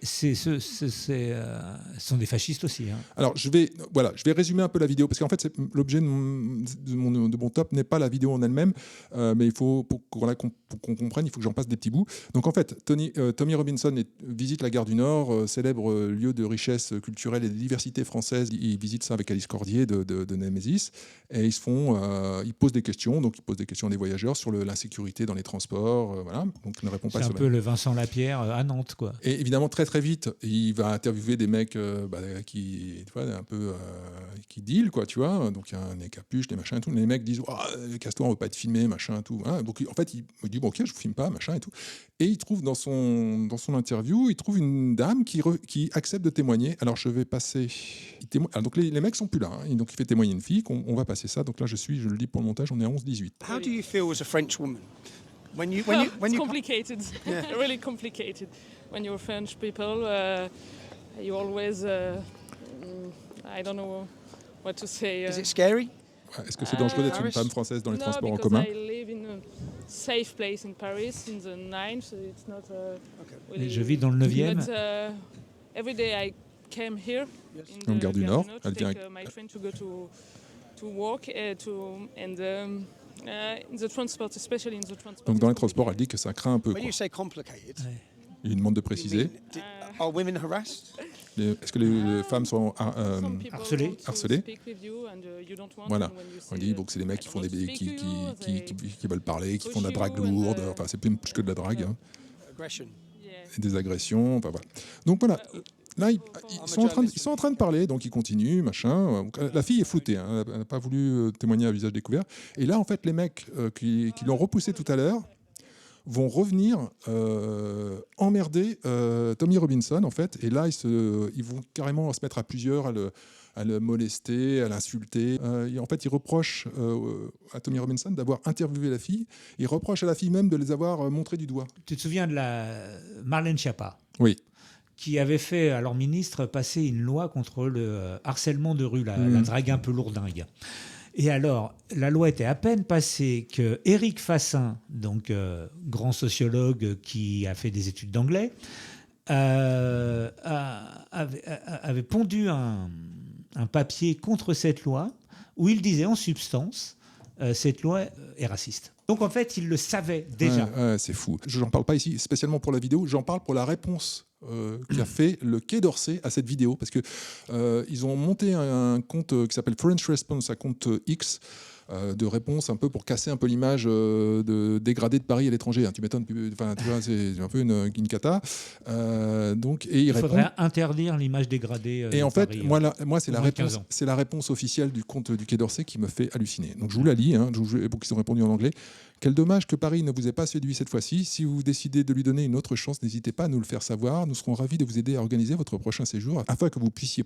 sont des fascistes aussi. Hein. Alors je vais résumer un peu la vidéo parce qu'en fait l'objet de mon top n'est pas la vidéo en elle-même, mais il faut pour qu'on comprenne, il faut que j'en passe des petits bouts. Donc en fait, Tommy Robinson visite la Gare du Nord, célèbre lieu de richesse culturelle et de diversité française. Il visite ça avec Alice Cordier de Némésis et ils posent des questions. Donc ils posent des questions à des voyageurs sur l'insécurité dans les transports. Voilà. Donc il ne répond pas. C'est un peu le Vincent Lapierre à Nantes, quoi. Et évidemment très très vite, il va interviewer des mecs qui, tu vois, un peu qui deal, quoi, tu vois. Donc il y a des capuches, des machins et tout. Les mecs disent casse-toi, on veut pas être filmé, machin et tout. Voilà. Donc en fait il me dit ok, je vous filme pas, machin et tout. Et il trouve dans son interview, il trouve une dame qui accepte de témoigner. Alors je vais passer. Alors, donc les mecs sont plus là, hein. Donc il fait témoigner une fille. On va passer ça. Donc là je le dis pour le montage, on est à 11-18. How do you feel as a French woman? It's complicated, really complicated. When you're French people, you always, I don't know what to say. Is it scary? Est-ce que c'est dangereux d'être une femme française dans les transports en commun? I live in a safe place in Paris in the 9th, so it's not really, je vis dans le 9e. But every day I came here in Gare du Nord, to take my train to go to work in the transport, especially in the transport. Donc dans les transports, elle dit que ça craint un peu. When you say complicated, Il lui demande de préciser. Are women harassed? Est-ce que les femmes sont harcelées? Voilà. On dit que c'est des mecs qui font qui veulent parler, qui font de la drague lourde. Enfin, c'est plus que de la drague. Hein. Et des agressions. Enfin, voilà. Donc voilà. Là, ils sont en train de parler, donc ils continuent, machin. La fille est floutée, hein, elle n'a pas voulu témoigner à visage découvert. Et là, en fait, les mecs qui l'ont repoussé tout à l'heure vont revenir emmerder Tommy Robinson, en fait. Et là, ils vont carrément se mettre à plusieurs à le molester, à l'insulter. En fait, ils reprochent à Tommy Robinson d'avoir interviewé la fille. Ils reprochent à la fille même de les avoir montrés du doigt. Tu te souviens de la Marlène Schiappa? Oui. Qui avait fait à leur ministre passer une loi contre le harcèlement de rue, la drague un peu lourdingue. Et alors, la loi était à peine passée que Éric Fassin, donc grand sociologue qui a fait des études d'anglais, avait pondu un papier contre cette loi où il disait en substance cette loi est raciste. Donc en fait, il le savait déjà. Ouais, c'est fou. Je n'en parle pas ici spécialement pour la vidéo, j'en parle pour la réponse qu'a fait le Quai d'Orsay à cette vidéo, parce que ils ont monté un compte qui s'appelle French Response, un compte X de réponse un peu pour casser un peu l'image de dégradée de Paris à l'étranger. Hein, tu m'étonnes, enfin, tu vois, c'est un peu une cata. Donc, et il faudrait interdire l'image dégradée. Et en fait, Paris, moi c'est la réponse officielle du compte du Quai d'Orsay qui me fait halluciner. Donc je vous la lis, hein, pour qu'ils ont répondu en anglais. Quel dommage que Paris ne vous ait pas séduit cette fois-ci. Si vous décidez de lui donner une autre chance, n'hésitez pas à nous le faire savoir. Nous serons ravis de vous aider à organiser votre prochain séjour afin que vous puissiez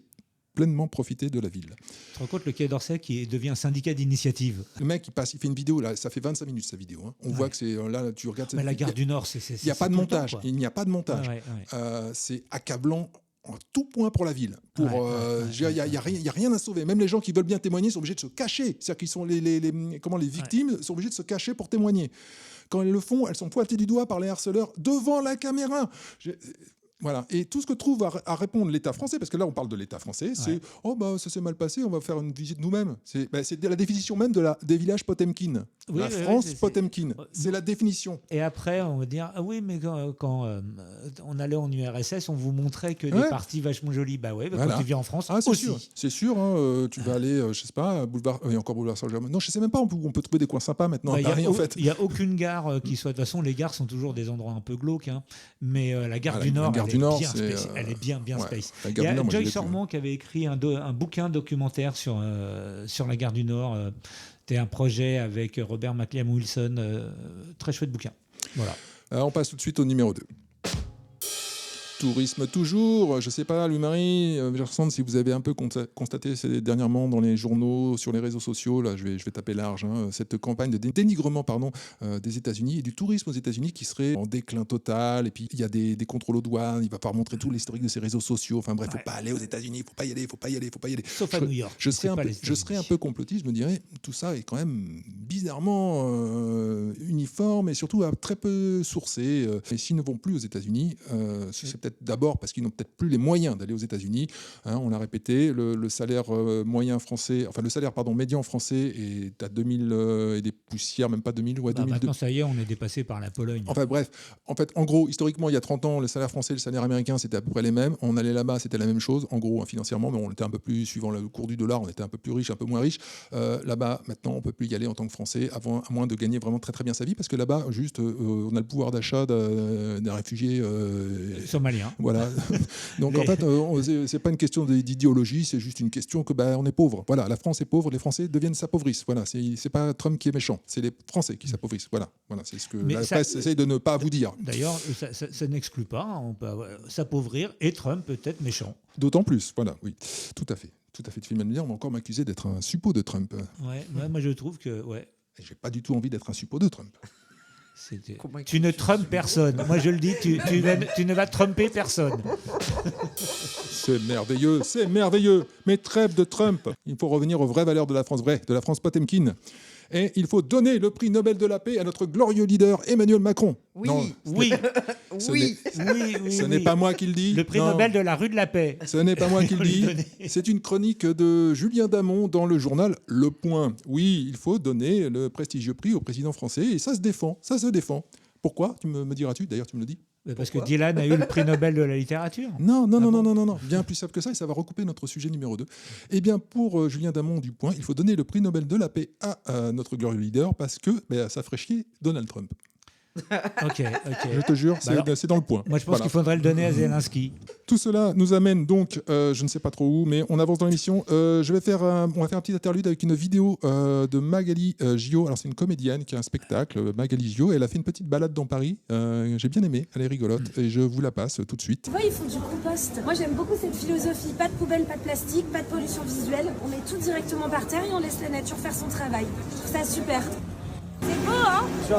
pleinement profiter de la ville. Tu te rends compte, le Quai d'Orsay qui devient un syndicat d'initiative. Le mec, il fait une vidéo, là, ça fait 25 minutes sa vidéo. Hein. On voit que c'est là, tu regardes. Mais la gare du Nord, c'est. Il n'y a pas de montage. Il n'y a pas de montage. C'est accablant en tout point pour la ville. Il n'y a rien à sauver. Même les gens qui veulent bien témoigner sont obligés de se cacher. C'est-à-dire qu'ils sont les victimes sont obligées de se cacher pour témoigner. Quand elles le font, elles sont pointées du doigt par les harceleurs devant la caméra. Voilà. Et tout ce que trouve à répondre l'État français, parce que là on parle de l'État français, c'est ça s'est mal passé, on va faire une visite nous-mêmes. C'est la définition même des villages Potemkin. La France Potemkin, c'est la définition. Et après on va dire oui, mais quand on allait en URSS, on vous montrait que des parties vachement jolies. Voilà. Quand tu viens en France, c'est sûr. Hein, tu vas aller, je sais pas, boulevard Saint-Germain. Non, je sais même pas où on peut trouver des coins sympas maintenant à Paris en fait. Il y a aucune gare qui soit. De toute façon, les gares sont toujours des endroits un peu glauques, hein, mais la gare du Nord. Elle est bien space. Il y a Joyce Ormond qui avait écrit un bouquin documentaire sur la gare du Nord. C'était un projet avec Robert McLean Wilson. Très chouette bouquin. Voilà. On passe tout de suite au numéro 2. Tourisme toujours, je sais pas, Louis-Marie, Gersand, si vous avez un peu constaté dernièrement dans les journaux, sur les réseaux sociaux, là je vais taper large, hein, cette campagne de dénigrement des États-Unis et du tourisme aux États-Unis qui serait en déclin total, et puis il y a des contrôles aux douanes, il va pas montrer tout l'historique de ces réseaux sociaux, enfin bref, faut pas aller aux États-Unis, faut pas y aller. Sauf à New York. Je serais un peu complotiste, je me dirais, tout ça est quand même bizarrement uniforme et surtout très peu sourcé. Et s'ils ne vont plus aux États-Unis, c'est peut-être d'abord parce qu'ils n'ont peut-être plus les moyens d'aller aux États-Unis. Hein, on l'a répété, le salaire moyen français, enfin le salaire médian français est à 2000 et des poussières, même pas 2000 ou à 2002. Maintenant, ça y est, on est dépassé par la Pologne. Enfin bref, en gros, historiquement, il y a 30 ans, le salaire français et le salaire américain, c'était à peu près les mêmes. On allait là-bas, c'était la même chose, en gros, financièrement, mais on était un peu plus, suivant le cours du dollar, on était un peu plus riche, un peu moins riche. Là-bas, maintenant, on peut plus y aller en tant que Français, à moins de gagner vraiment très très bien sa vie, parce que là-bas, juste, on a le pouvoir d'achat d'un réfugié somalien. Voilà. Donc en fait, c'est pas une question d'idéologie, c'est juste une question que on est pauvre. Voilà, la France est pauvre, les Français s'appauvrissent. Voilà, c'est pas Trump qui est méchant, c'est les Français qui s'appauvrissent. Voilà, c'est ce que la presse essaye de ne pas vous dire. D'ailleurs, ça n'exclut pas, on peut s'appauvrir et Trump peut être méchant. D'autant plus, voilà, oui, tout à fait. Tu filmes bien, on va encore m'accuser d'être un suppôt de Trump. Ouais, moi je trouve que j'ai pas du tout envie d'être un suppôt de Trump. Tu ne trumpes personne. Moi, je le dis, tu ne vas trumper personne. C'est merveilleux. Mais trêve de Trump. Il faut revenir aux vraies valeurs de la France de la France Potemkin. Et il faut donner le prix Nobel de la paix à notre glorieux leader Emmanuel Macron. Ce n'est pas moi qui le dis. Le prix Nobel de la rue de la paix. Ce n'est pas moi qui le dis. C'est une chronique de Julien Damon dans le journal Le Point. Oui, il faut donner le prestigieux prix au président français et ça se défend. Pourquoi, me diras-tu? D'ailleurs, tu me le dis. Parce que Dylan a eu le prix Nobel de la littérature. Non. Bien plus simple que ça, et ça va recouper notre sujet numéro 2. Eh bien, pour Julien Damon du Point, il faut donner le prix Nobel de la paix à notre glorieux leader parce que ça ferait chier Donald Trump. Ok. Je te jure, c'est dans le point. Moi, je pense qu'il faudrait le donner à Zelensky. Tout cela nous amène donc, je ne sais pas trop où, mais on avance dans l'émission. On va faire un petit interlude avec une vidéo de Magali Gio. Alors, c'est une comédienne qui a un spectacle, Magali Gio. Elle a fait une petite balade dans Paris. J'ai bien aimé, elle est rigolote et je vous la passe tout de suite. Tu vois, ils font du compost. Moi, j'aime beaucoup cette philosophie. Pas de poubelle, pas de plastique, pas de pollution visuelle. On met tout directement par terre et on laisse la nature faire son travail. Je trouve ça super. C'est beau, hein? Non,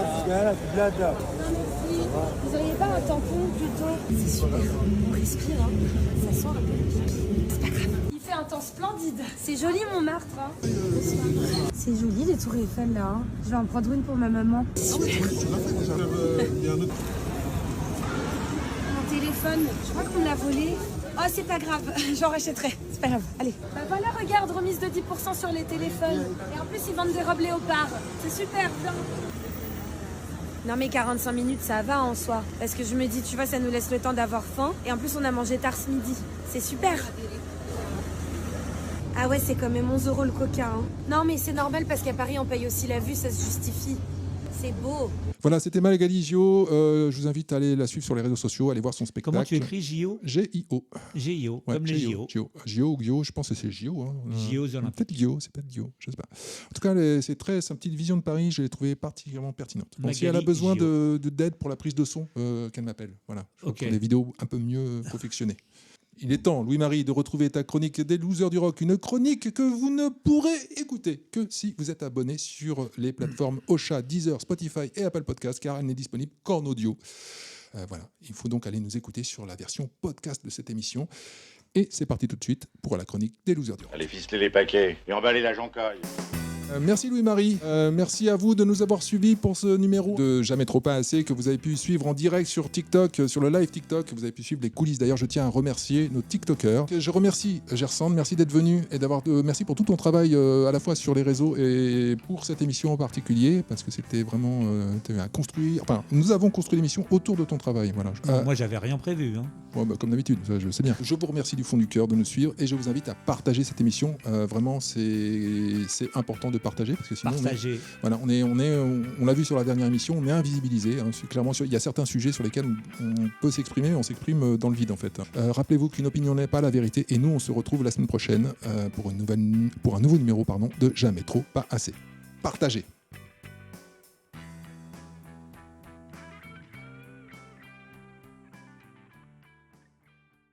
mais si. Vous auriez pas un tampon plutôt? C'est super. On respire, hein. Ça sent un peu le pipi. C'est pas grave. Il fait un temps splendide. C'est joli, Montmartre, hein. C'est joli, les tours Eiffel, là. Hein. Je vais en prendre une pour ma maman. Super. Mon téléphone, je crois qu'on me l'a volé. Oh, c'est pas grave, j'en rachèterai. C'est pas grave, allez. Bah voilà, regarde, remise de 10% sur les téléphones. Et en plus, ils vendent des robes léopard. C'est super, bien. Non mais 45 minutes, ça va en soi. Parce que je me dis, tu vois, ça nous laisse le temps d'avoir faim. Et en plus, on a mangé tard ce midi. C'est super. Ah ouais, c'est quand même 11 € le coca. Hein. Non mais c'est normal parce qu'à Paris, on paye aussi la vue, ça se justifie. C'est beau. Voilà, c'était Magali Gio. Je vous invite à aller la suivre sur les réseaux sociaux, aller voir son spectacle. Comment tu écris Gio? G-I-O. G-I-O, ouais, comme les Gio. Gio. Ou Gio, je pense que c'est Gio. Hein. Gio, peut-être Gio, c'est peut-être Gio, je sais pas. En tout cas, c'est une petite vision de Paris, je l'ai trouvée particulièrement pertinente. Donc, si elle a besoin d'aide pour la prise de son, qu'elle m'appelle. Voilà, pour des vidéos un peu mieux confectionnées. Il est temps, Louis-Marie, de retrouver ta chronique des losers du rock. Une chronique que vous ne pourrez écouter que si vous êtes abonné sur les plateformes Ocha, Deezer, Spotify et Apple Podcasts, car elle n'est disponible qu'en audio. Voilà, il faut donc aller nous écouter sur la version podcast de cette émission. Et c'est parti tout de suite pour la chronique des losers du rock. Allez ficeler les paquets et emballer la joncaille. Merci Louis-Marie, merci à vous de nous avoir suivis pour ce numéro de Jamais Trop Pas Assez que vous avez pu suivre en direct sur TikTok, sur le live TikTok, vous avez pu suivre les coulisses. D'ailleurs, je tiens à remercier nos TikTokers. Je remercie Gersand, merci d'être venu et merci pour tout ton travail à la fois sur les réseaux et pour cette émission en particulier, parce que c'était vraiment à construire. Enfin, nous avons construit l'émission autour de ton travail. Voilà. Moi, j'avais rien prévu. Hein. Ouais, comme d'habitude, ça, je sais bien. Je vous remercie du fond du cœur de nous suivre et je vous invite à partager cette émission. Vraiment, c'est important de partager parce que sinon on l'a vu sur la dernière émission, on est invisibilisé. Hein, clairement, il y a certains sujets sur lesquels on peut s'exprimer, mais on s'exprime dans le vide en fait. Rappelez-vous qu'une opinion n'est pas la vérité et nous on se retrouve la semaine prochaine pour un nouveau numéro de Jamais Trop Pas Assez. Partagez.